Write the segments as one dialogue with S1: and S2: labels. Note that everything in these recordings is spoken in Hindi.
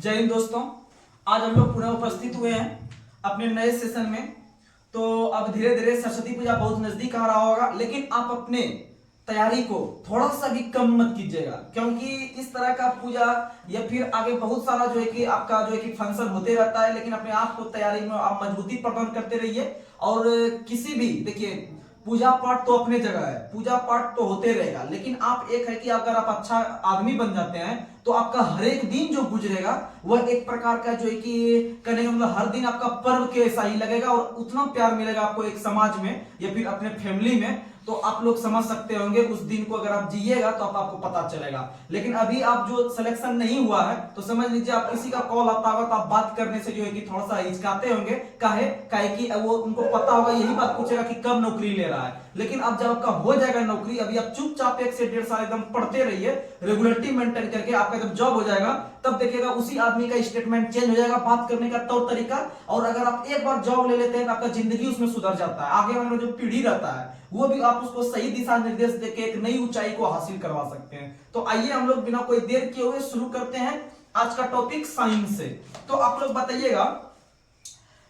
S1: जय हिंद दोस्तों। आज हम लोग पुनः उपस्थित हुए हैं अपने नए सेशन में। तो अब धीरे धीरे सरस्वती पूजा बहुत नजदीक आ रहा होगा, लेकिन आप अपने तैयारी को थोड़ा सा भी कम मत कीजिएगा, क्योंकि इस तरह का पूजा या फिर आगे बहुत सारा जो है कि आपका जो है कि फंक्शन होते रहता है। लेकिन अपने आप को तैयारी में आप मजबूती प्रदान करते रहिए। और किसी भी देखिए, पूजा पाठ तो अपने जगह है, पूजा पाठ तो होते रहेगा, लेकिन आप एक है कि अगर आप अच्छा आदमी बन जाते हैं तो आपका हर एक दिन जो गुजरेगा वह एक प्रकार का जो है कि कहने का मतलब हर दिन आपका पर्व के ऐसा ही लगेगा और उतना प्यार मिलेगा आपको एक समाज में या फिर अपने फैमिली में। तो आप लोग समझ सकते होंगे उस दिन को, अगर आप जिएगा तो आपको पता चलेगा। लेकिन अभी आप जो सिलेक्शन नहीं हुआ है तो समझ लीजिए आप किसी का कॉल आता होगा तो आप बात करने से जो है कि थोड़ा सा हिचकाते होंगे। काहे कि वो उनको पता होगा, यही बात पूछेगा कि कब नौकरी ले रहा है। लेकिन अब जब आपका हो जाएगा नौकरी, अभी आप चुपचाप 1 से 1.5 साल एकदम पढ़ते रहिए, रेगुलरिटी मेंटेन करके आपका जब जॉब हो जाएगा तब देखिएगा उसी आदमी का स्टेटमेंट चेंज हो जाएगा, बात करने का तौर तरीका। और अगर आप एक बार जॉब ले लेते हैं तो आपका जिंदगी उसमें सुधर जाता है। आगे वाला जो पीढ़ी रहता है वो भी आप उसको सही दिशा निर्देश देके एक नई ऊंचाई को हासिल करवा सकते हैं। तो आइए हम लोग बिना कोई देर किए हुए शुरू करते हैं आज का टॉपिक साइंस से। तो आप लोग बताइएगा,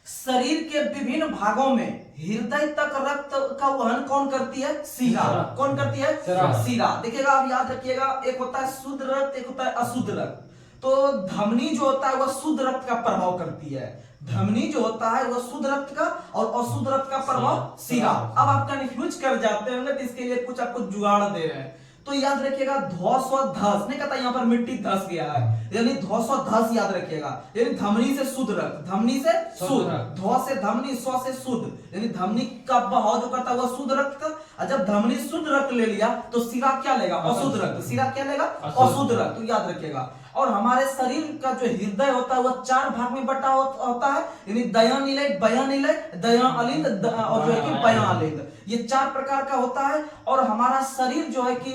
S1: शरीर के विभिन्न भागों में हृदय तक रक्त का वहन कौन करती है? शिरा। कौन करती है? शिरा। देखिएगा, आप याद रखिएगा, एक होता है शुद्ध रक्त, एक होता है अशुद्ध रक्त। तो धमनी जो होता है वह शुद्ध रक्त का प्रभाव करती है, धमनी जो होता है वह शुद्ध रक्त का, और अशुद्ध रक्त का प्रभाव शिरा। अब आप कंफ्यूज कर जाते होंगे तो इसके लिए कुछ आपको जुगाड़ दे रहे हैं। तो याद रखिएगा, ध्वस और धस नहीं कहता, यहाँ पर मिट्टी धस गया है, यानी ध्वस और धस याद रखिएगा, यानी धमनी से शुद्ध रक्त, धमनी से शुद्ध, ध्वस से धमनी, स्व से शुद्ध, यानी धमनी का बहाव जो करता है वह शुद्ध रक्त का। और जब धमनी शुद्ध रक्त ले लिया तो शिरा क्या लेगा? अशुद्ध रक्त। शिरा क्या लेगा? अशुद्ध रक्त। तो याद रखिएगा। और हमारे शरीर का जो हृदय होता है वह 4 भाग में बटा होता है, यानी दयानिलय, बयानिलय, दयाअलिंद और जो है कि बयाअलिंद, ये 4 प्रकार का होता है। और हमारा शरीर जो है कि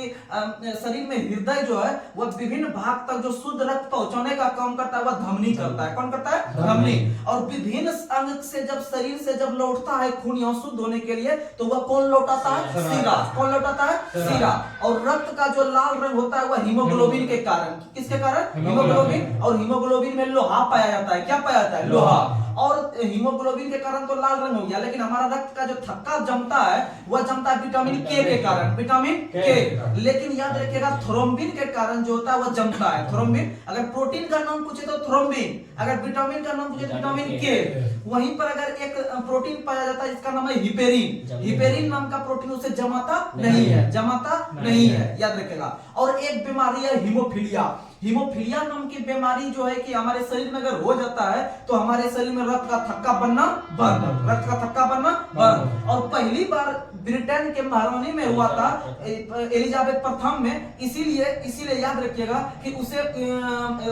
S1: शरीर में हृदय जो है वह विभिन्न भाग तक जो शुद्ध रक्त पहुंचाने का काम करता है वह धमनी करता है। कौन करता है? धमनी। और विभिन्न अंग से जब शरीर से जब लौटता है खून यहाँ शुद्ध होने के लिए तो वह कौन लौटाता है? शिरा। कौन लौटाता है? शिरा। और रक्त का जो लाल रंग होता है वह हीमोग्लोबिन के कारण, किसके कारण? हीमोग्लोबिन। और हीमोग्लोबिन में लोहा पाया जाता है। क्या पाया जाता है? लोहा। और हीमोग्लोबिन के कारण तो लाल रंग हो गया, लेकिन हमारा रक्त का जो थक्का जमता है वह जमता है विटामिन के कारण, विटामिन के। लेकिन याद रखिएगा, थ्रोम्बिन के कारण जो होता है वह जमता है। थ्रोम्बिन, अगर प्रोटीन का नाम पूछे तो थ्रोम्बिन, अगर विटामिन का नाम पूछे तो विटामिन के। वहीं पर अगर एक प्रोटीन पाया जाता है जिसका नाम है हिपेरिन, हिपेरिन नाम का प्रोटीन उसे जमाता नहीं है, जमाता नहीं है, याद रखिएगा। और एक बीमारी है हीमोफीलिया। हीमोफीलिया नाम की बीमारी जो है कि हमारे शरीर में अगर हो जाता है तो हमारे शरीर में रक्त का थक्का बनना बंद, रक्त का थक्का बनना बंद। और पहली बार ब्रिटेन के महारानी में हुआ था, एलिजाबेथ प्रथम में, इसीलिए याद रखिएगा कि उसे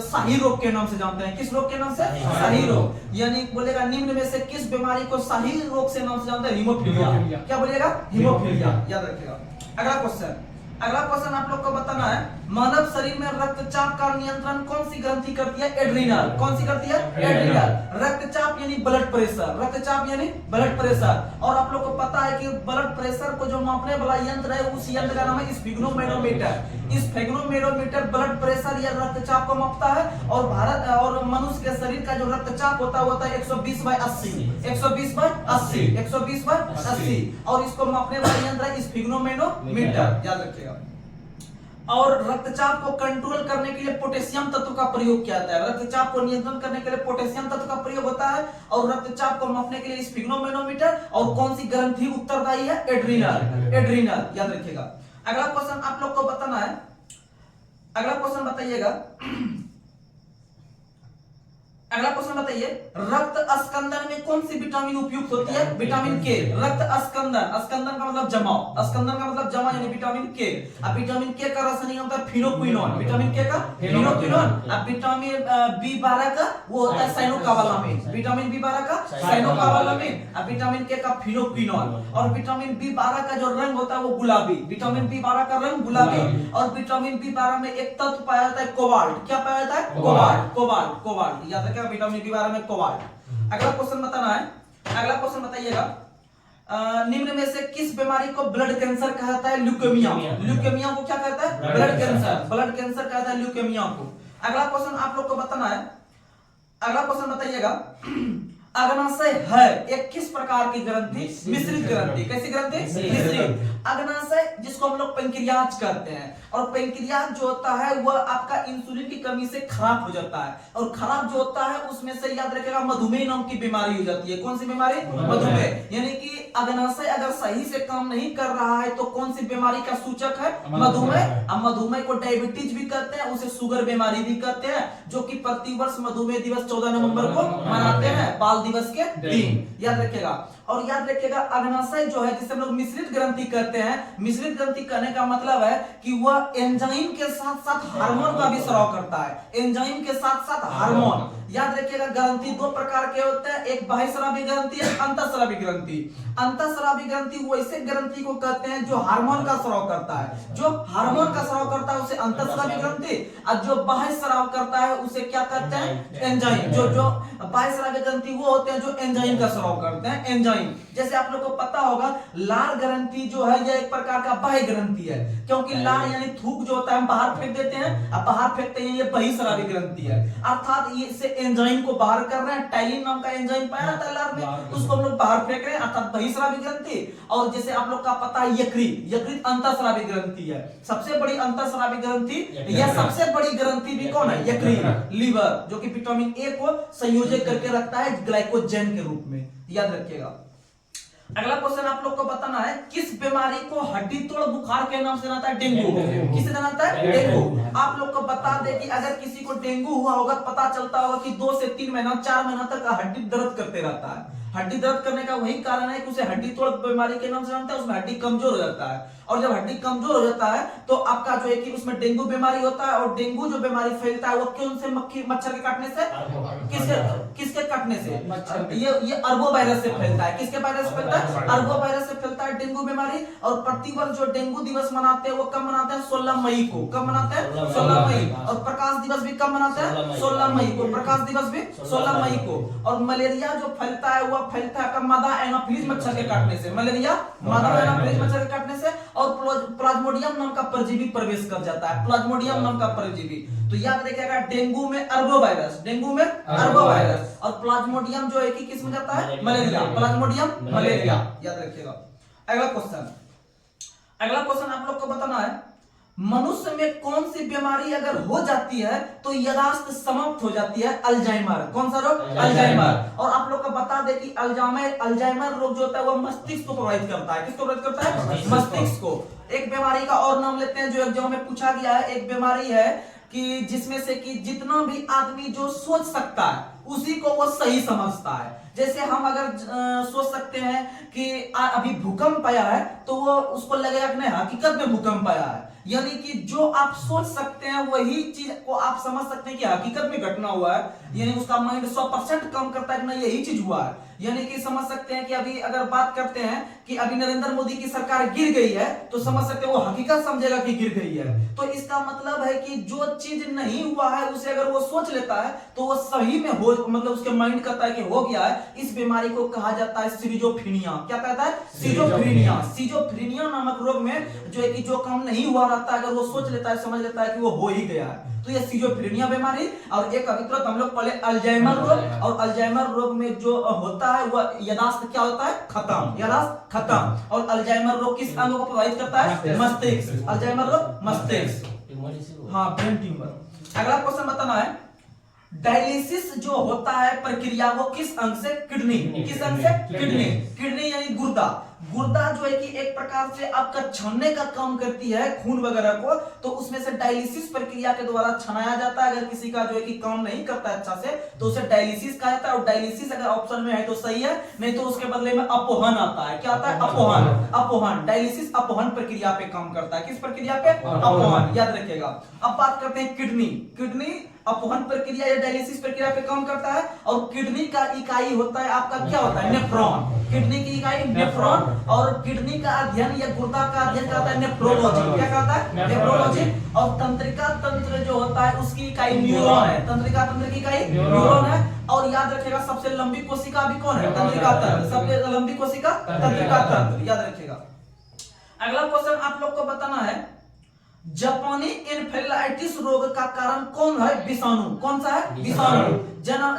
S1: शाही रोग के नाम से जानते हैं। किस रोग के नाम से? शाही रोग। यानी बोलेगा निम्न में से किस बीमारी को शाही रोग से नाम से जानते हैं? हीमोफीलिया। क्या बोलिएगा? हीमोफीलिया, याद रखिएगा। अगला क्वेश्चन आप लोग को बताना है, मानव शरीर में रक्तचाप का नियंत्रण कौन सी ग्रंथि करती है? एड्रिनल। कौन सी करती है? एड्रिनल। रक्तचाप यानी ब्लड प्रेशर, रक्तचाप यानी ब्लड प्रेशर। और आप लोग को पता है कि ब्लड प्रेशर को जो मापने वाला यंत्र है उस यंत्र का नाम है स्फिग्नोमेट्रोमीटर। स्फिग्नोमेट्रोमीटर ब्लड प्रेशर या रक्तचाप को मापता है। और भारत और मनुष्य के शरीर का जो रक्तचाप होता है 120/80, 120/80, 120/80। और इसको मापने वाला यंत्र है स्फिग्नोमेट्रोमीटर, याद रखिएगा। और रक्तचाप को कंट्रोल करने के लिए पोटेशियम तत्व का प्रयोग किया जाता है। रक्तचाप को नियंत्रण करने के लिए पोटेशियम तत्व का प्रयोग होता है। और रक्तचाप को मापने के लिए स्फिग्नोमेट्रोमीटर। और कौन सी ग्रंथि उत्तरदायी है? एड्रिनल, एड्रिनल, याद रखिएगा। अगला क्वेश्चन आप लोग को बताना है, अगला क्वेश्चन बताइएगा, अगला क्वेश्चन बताइए, रक्त अस्कंदन में कौन सी विटामिन उपयुक्त होती है? विटामिन के। रक्त अस्कंदन, अस्कंदन का मतलब जमाव, अस्कंदन का मतलब जमा यानी विटामिन के। अब विटामिन के का रासायनिक नाम होता है फिनोक्विनोन, विटामिन के का फिनोक्विनोन। अब विटामिन B12 का वो होता है साइनोकाबालामिन, विटामिन B12 का साइनोकाबालामिन। अब विटामिन के का फिनोक्विनोन। और विटामिन B12 का जो रंग होता है वो गुलाबी, विटामिन B12 का रंग गुलाबी। और विटामिन B12 में एक तत्व पाया जाता है कोबाल्ट। क्या पाया जाता है? कोबाल्ट, कोबाल्ट, कोबाल्ट, याद रखिएगा, विटामिन B12 में कोबाल्ट। अगला क्वेश्चन बताना है, अगला क्वेश्चन बताइएगा, निम्न में से किस बीमारी को ब्लड कैंसर कहा जाता है? ल्यूकेमिया। ल्यूकेमिया को क्या कहता है? ब्लड कैंसर, ब्लड कैंसर कहता है ल्यूकेमिया को। अगला क्वेश्चन आप लोग को बताना है, अगला क्वेश्चन बताइएगा, अग्नाशय है एक किस प्रकार की ग्रंथि? मिश्रित ग्रंथि। कैसी ग्रंथि? मिश्रित। अग्नाशय जिसको हम लोग पेंक्रियाज कहते हैं, और पेंक्रियाज जो होता है वह आपका इंसुलिन की कमी से खराब हो जाता है, और खराब जो होता है उसमें से याद रखिएगा मधुमेह नाम की बीमारी हो जाती है। कौन सी बीमारी? मधुमेह। यानी कि अग्नाशय अगर सही से काम नहीं कर रहा है तो कौन सी बीमारी का सूचक है? मधुमेह। अब मधुमेह को डायबिटीज भी कहते हैं, उसे शुगर बीमारी भी कहते हैं, जो कि प्रतिवर्ष मधुमेह दिवस 14 नवंबर को मनाते हैं, बाल दिवस के दिन। याद रखिएगा। और याद रखिएगा अग्नाशय जो है जिसे हम लोग मिश्रित ग्रंथि कहते हैं, मिश्रित ग्रंथि कहने का मतलब है कि वह एंजाइम के साथ साथ हार्मोन का भी स्राव करता है। एंजाइम के साथ साथ हार्मोन। याद रखिएगा ग्रंथि दो प्रकार के होते हैं, एक बाह्यस्रावी ग्रंथि है, अंतःस्रावी ग्रंथि। अंतःस्रावी ग्रंथि वैसे ग्रंथि को कहते हैं जो हार्मोन का स्राव करता है। जो हार्मोन का स्राव करता है उसे अंतःस्रावी ग्रंथि, और जो बाह्य स्राव करता है उसे क्या कहते हैं? एंजाइम। जो बाह्यस्रावी ग्रंथि वो होते हैं जो एंजाइम का स्राव करते हैं, एंजाइम। जैसे आप लोग को पता होगा लार ग्रंथि जो है यह एक प्रकार का बाह्य ग्रंथि है, क्योंकि लार यानी थूक जो होता है हम बाहर फेंक देते हैं, अब बाहर फेंकते हैं, ये बहिस्रावी ग्रंथि है। अर्थात ये से एंजाइम को बाहर कर रहे हैं, टाइलिन नाम का एंजाइम पाया जाता है लार में, उसको हम लोग बाहर फेंक रहे हैं, अर्थात बहिस्रावी ग्रंथि। और जैसे आप लोग का पता है यकृत, यकृत अंतःस्रावी ग्रंथि है, सबसे बड़ी अंतःस्रावी ग्रंथि। यह सबसे बड़ी ग्रंथि भी कौन है? यकृत, लीवर, जो कि विटामिन ए को संयोजित करके रखता है ग्लाइकोजन के रूप में। याद रखिएगा। अगला क्वेश्चन आप लोग को बताना है, किस बीमारी को हड्डी तोड़ बुखार के नाम से जाना है? डेंगू। किसे जाना है? डेंगू। आप लोग को बता दे कि अगर किसी को डेंगू हुआ होगा, पता चलता होगा कि 2 से 3 महीना 4 महीना तक हड्डी दर्द करते रहता है। हड्डी दर्द करने का वही कारण है कि उसे हड्डी तोड़ बीमारी के नाम से जानते हैं, उसमें हड्डी कमजोर हो जाता है, और जब हड्डी कमजोर हो जाता है तो आपका जो है कि उसमें डेंगू बीमारी होता है। और डेंगू जो बीमारी फैलता है वो कौन से मच्छर के काटने से? किसके काटने से? ये अरबो वायरस से फैलता है। किसके वायरस से फैलता है? अरबो वायरस से फैलता है डेंगू बीमारी। और प्रतिवर्ष जो डेंगू दिवस मनाते हैं वो कब मनाते हैं? 16 मई को। कब मनाते हैं? 16 मई। और प्रकाश दिवस भी कब मनाते हैं? 16 मई को। प्रकाश दिवस भी 16 मई को। और मलेरिया जो फैलता है वह फैलता है मादा एनाफिलीज मच्छर के काटने से। मलेरिया मादा एनाफिलीज मच्छर के काटने से। और प्लाज्मोडियम नाम का परजीवी प्रवेश कर जाता है, प्लाज्मोडियम नाम का परजीवी। तो याद रखिएगा डेंगू में अरबो वायरस, डेंगू में अरबो वायरस, और प्लाज्मोडियम जो है कि किस में जाता है? मलेरिया। Plasmodium malaria. याद रखिएगा। अगला क्वेश्चन आप लोग को बताना है, मनुष्य में कौन सी बीमारी अगर हो जाती है तो याददाश्त समाप्त हो जाती है? अल्जाइमर। कौन सा रोग? अल्जाइमर। और आप लोग को बता दे कि अल्जाइमर रोग जो होता है वो मस्तिष्क को प्रभावित करता है। किसको प्रभावित करता है? मस्तिष्क को। एक बीमारी का और नाम लेते हैं जो एग्जाम में पूछा गया है। एक बीमारी है कि जिसमें से कि जितना भी आदमी जो सोच सकता है उसी को वो सही समझता है। जैसे हम अगर सोच सकते हैं कि अभी भूकंप आया है तो वो उसको लगेगा कि नहीं हकीकत में भूकंप आया है। यानी कि जो आप सोच सकते हैं वही चीज को आप समझ सकते हैं कि हकीकत में घटना हुआ है। यानी उसका माइंड 100% काम करता है कि नहीं यही चीज हुआ है। यानी कि समझ सकते हैं कि अभी अगर बात करते हैं कि अभी नरेंद्र मोदी की सरकार गिर गई है तो समझ सकते हैं वो हकीकत समझेगा कि गिर गई है। तो इसका मतलब है कि जो चीज नहीं हुआ है उसे अगर वो सोच लेता है तो वो सही में हो, मतलब उसके माइंड कहता है कि हो गया है। इस बीमारी को कहा जाता है सिजोफ्रेनिया। क्या कहता है? सिजोफ्रेनिया। सिजोफ्रेनिया नामक रोग में जो है कि जो काम नहीं हुआ रहता है अगर वो सोच लेता है, समझ लेता है कि वो हो ही गया है, तो ये सिजोफ्रेनिया बीमारी। और एक अभी तुरंत हम लोग पहले अल्जाइमर रोग, और अल्जाइमर रोग में जो होता है वह याददाश्त क्या होता है? खत्म। याददाश्त खत्म। और अल्जाइमर रोग किस अंग को प्रभावित करता है? मस्तिष्क। अल्जाइमर रोग मस्तिष्क, हाँ ब्रेन ट्यूमर। अगला क्वेश्चन बताना है, डायलिसिस जो होता है प्रक्रिया वो किस अंग से? किडनी। किस अंग से? किडनी। किडनी यानी गुर्दा। गुर्दा जो है कि एक प्रकार से आपका छानने का काम करती है खून वगैरह को, तो उसमें से डायलिसिस प्रक्रिया के द्वारा छनाया जाता है। अगर किसी का जो है कि काम नहीं करता है अच्छा से तो उसे डायलिसिस कहा जाता है। और डायलिसिस अगर ऑप्शन में है तो सही है, नहीं तो उसके बदले में अपोहन आता है। क्या आता है? अपोहन। अपोहन। डायलिसिस अपोहन प्रक्रिया पे काम करता है। किस प्रक्रिया पे? अपोहन। याद रखिएगा। अब बात करते हैं किडनी। किडनी अपोहन प्रक्रिया या डायलिसिस प्रक्रिया पे काम करता है। और किडनी का इकाई होता है आपका क्या होता है? नेफ्रॉन। किडनी की इकाई नेफ्रॉन। और किडनी का अध्ययन या गुर्दा का अध्ययन करता है नेफ्रोलॉजी। क्या कहता है? नेफ्रोलॉजी। और तंत्रिका तंत्र जो होता है उसकी इकाई न्यूरॉन है। तंत्रिका तंत्र की इकाई न्यूरॉन है। और याद रखिएगा सबसे लंबी कोशिका भी कौन है? तंत्रिका तंत्र। सबसे लंबी कोशिका तंत्रिका तंत्र। याद रखिएगा। अगला क्वेश्चन आप लोग को बताना है, जापानी एन्सेफेलाइटिस रोग का कारण कौन है? विषाणु। कौन सा है? विषाणु।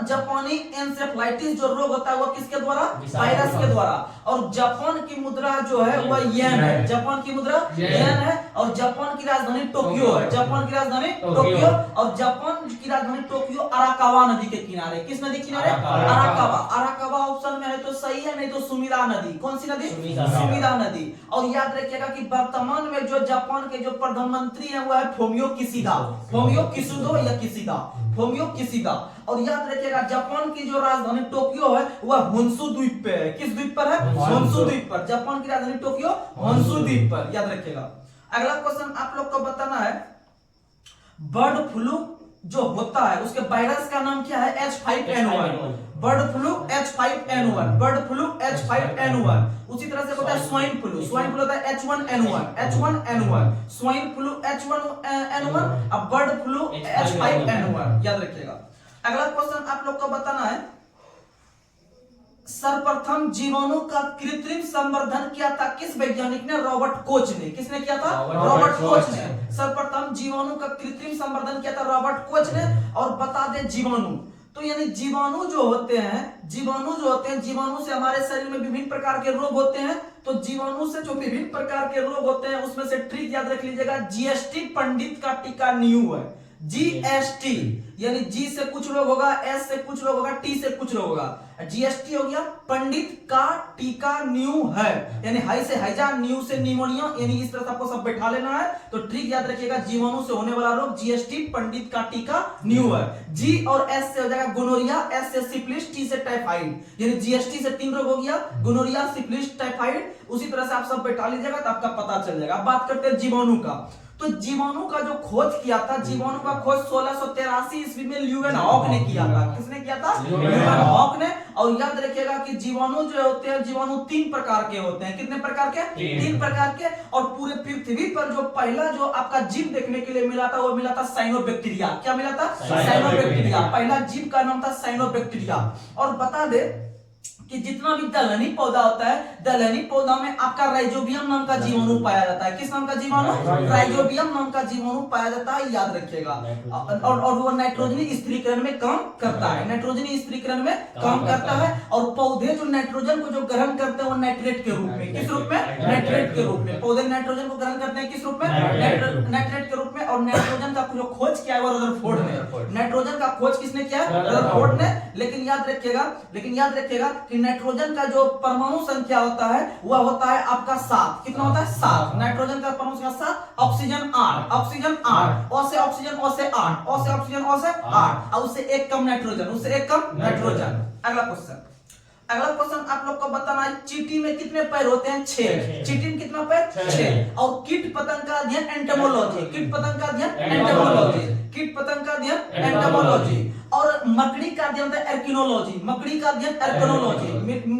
S1: जापानी एन्सेफेलाइटिस जो रोग होता है वो किसके द्वारा? वायरस के द्वारा। और जापान की मुद्रा जो है वह येन है। जापान की मुद्रा येन है और जापान की राजधानी टोक्यो है। जापान की राजधानी टोक्यो और जापान की राजधानी टोक्यो अराकावा नदी के किनारे। किस नदी किनारे? अराकावा। अराकावा ऑप्शन में है तो सही है, नहीं तो सुमिरा नदी। कौन सी नदी? सुमिरा नदी। और याद रखिएगा कि वर्तमान में जो जापान के जो प्रधानमंत्री है वो है फुमियो किशिदा। फुमियो किशिदा या किशिदा, फुमियो किशिदा। और याद रखिएगा जापान की जो राजधानी टोक्यो है वह होन्शु द्वीप पे है। किस द्वीप पर है? होन्शु द्वीप पर। जापान की राजधानी टोक्यो होन्शु द्वीप पर, याद रखिएगा। अगला क्वेश्चन आप लोग को बताना है, बर्ड फ्लू जो होता है उसके वायरस का नाम क्या है? H5N1। Bird flu H5N1, bird flu H5N1। उसी तरह से होता है स्वाइन फ्लू। स्वाइन फ्लू होता है H1N1, H1N1। Swine flu H1N1 और बर्ड फ्लू H5N1, याद रखिएगा। अगला क्वेश्चन आप लोग को बताना है, सर्वप्रथम जीवाणु का कृत्रिम संवर्धन किया था किस वैज्ञानिक ने? रॉबर्ट कोच ने। किसने किया था? रॉबर्ट कोच ने। सर्वप्रथम जीवाणु का कृत्रिम संवर्धन किया था रॉबर्ट कोच ने। और बता दें जीवाणु तो यानी जीवाणु जो होते हैं, जीवाणु से हमारे शरीर में विभिन्न प्रकार के रोग होते हैं। तो जीवाणु से जो विभिन्न प्रकार के रोग होते हैं उसमें से ट्रिक याद रख लीजिएगा, जीएसटी पंडित का टीका न्यू है। जीएसटी यानी जी से कुछ रोग होगा, एस से कुछ रोग होगा, टी से कुछ रोग होगा। जीएसटी हो गया पंडित का टीका न्यू है, यानी हाई से हैजा, न्यू से निमोनिया, यानी इस तरह से आपको सब बैठा लेना है। तो ट्रिक याद रखिएगा, जीवाणु से होने वाला रोग जीएसटी पंडित का टीका न्यू है। जी और एस से हो जाएगा गोनोरिया, एस से सिफिलिस, टी से टाइफाइड, यानी जीएसटी से 3 रोग हो गया, गोनोरिया, सिफिलिस, टाइफाइड। उसी तरह से आप सब बैठा लीजिएगा तो आपका पता चल जाएगा। अब बात करते हैं जीवाणु का। तो जीवाणु का जो खोज किया था, जीवाणु का खोज 1683 ईस्वी में ल्यूवेनहॉक ने किया था। किसने किया था? ल्यूवेनहॉक ने। और याद रखिएगा कि जीवाणु जो होते हैं, जीवाणु 3 प्रकार के होते हैं। कितने प्रकार के? 3 प्रकार के। और पूरे पृथ्वी पर जो पहला जो आपका जीव देखने के लिए मिला था वो मिला था साइनोबैक्टीरिया। क्या मिला था? साइनोबैक्टीरिया। पहला जीव का नाम था साइनोबैक्टीरिया। और बता दे कि जितना भी दलहनी पौधा होता है, दलहनी पौधा में आपका राइजोबियम नाम का जीवाणु पाया जाता है। किस नाम का जीवाणु? राइजोबियम नाम का जीवाणु पाया जाता है, याद रखिएगा। और वो नाइट्रोजनी स्थिरीकरण में काम करता है, नाइट्रोजनी स्थिरीकरण में काम करता है। और पौधे जो नाइट्रोजन को जो ग्रहण करते हैं वो नाइट्रेट के रूप में। किस रूप में? नाइट्रेट के रूप में। पौधे नाइट्रोजन को ग्रहण करते हैं किस रूप में? नाइट्रेट के रूप में। और नाइट्रोजन का जो खोज किया है वो रदरफोर्ड ने। नाइट्रोजन का खोज किसने किया? रदरफोर्ड ने। लेकिन याद रखिएगा कि नाइट्रोजन का जो परमाणु संख्या होता है वह होता है आपका 7। कितना होता है? 7। नाइट्रोजन का परमाणु संख्या 7, ऑक्सीजन 8, ऑक्सीजन 8, ओ से ऑक्सीजन, ओ से 8, ओ से ऑक्सीजन, ओ से 8, और उससे एक कम नाइट्रोजन, उससे एक कम नाइट्रोजन। अगला क्वेश्चन आप लोग को बताना है, चींटी में कितने पैर होते हैं? 6। चींटी में कितना पैर? 6। और कीट पतंग का अध्ययन एंटोमोलॉजी, कीट पतंग का अध्ययन एंटोमोलॉजी, कीट पतंग का अध्ययन एंटोमोलॉजी। और मकड़ी का अध्ययन एर्किनोलॉजी, मकड़ी का अध्ययन एर्किनोलॉजी,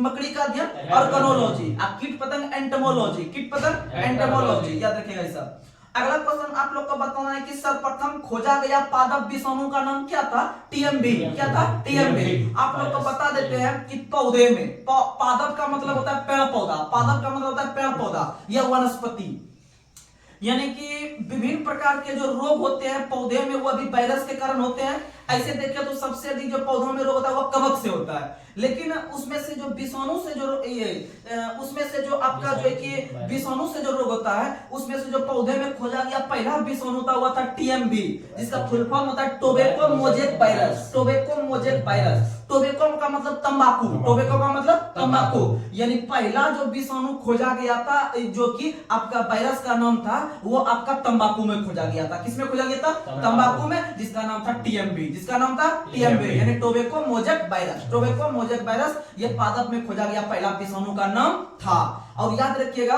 S1: मकड़ी का अध्ययन ऑर्गेनोलॉजी। कीट पतंग एंटोमोलॉजी, कीट पतंग एंटोमोलॉजी, याद रखिएगा ये सब। अगला क्वेश्चन आप लोग को बताना है कि सर्वप्रथम खोजा गया पादप विषाणु का नाम क्या था? टीएमबी। क्या था? टीएमबी। आप लोग को बता देते हैं कि पौधे में पादप का मतलब होता है पेड़ पौधा, पादप का मतलब होता है पेड़ पौधा या वनस्पति, यानी कि विभिन्न प्रकार के जो रोग होते हैं पौधे में वो भी वायरस के कारण होते हैं। ऐसे देखें तो सबसे अधिक जो पौधों में रोग होता है वो कवक से होता है। लेकिन उसमें से जो विषाणु से जो उसमें से जो आपका जो है कि विषाणु से जो रोग होता है उसमें से जो पौधे में खोजा गया पहला विषाणु था हुआ था टीएमबी, जिसका फुल फॉर्म होता है tobacco mosaic virus. Tobacco mosaic virus. Tobacco का मतलब तंबाकू, टोबैको का मतलब तंबाकू, यानी पहला जो विषाणु खोजा गया था जो कि आपका वायरस का नाम था वो आपका तंबाकू में खोजा गया था। किसमें खोजा गया था? तंबाकू में, जिसका नाम था टीएमबी, जिसका नाम था टीएमबी, यानी tobacco mosaic virus. Tobacco mosaic virus ये पादप में खोजा गया पहला विषाणु का नाम था। और याद रखिएगा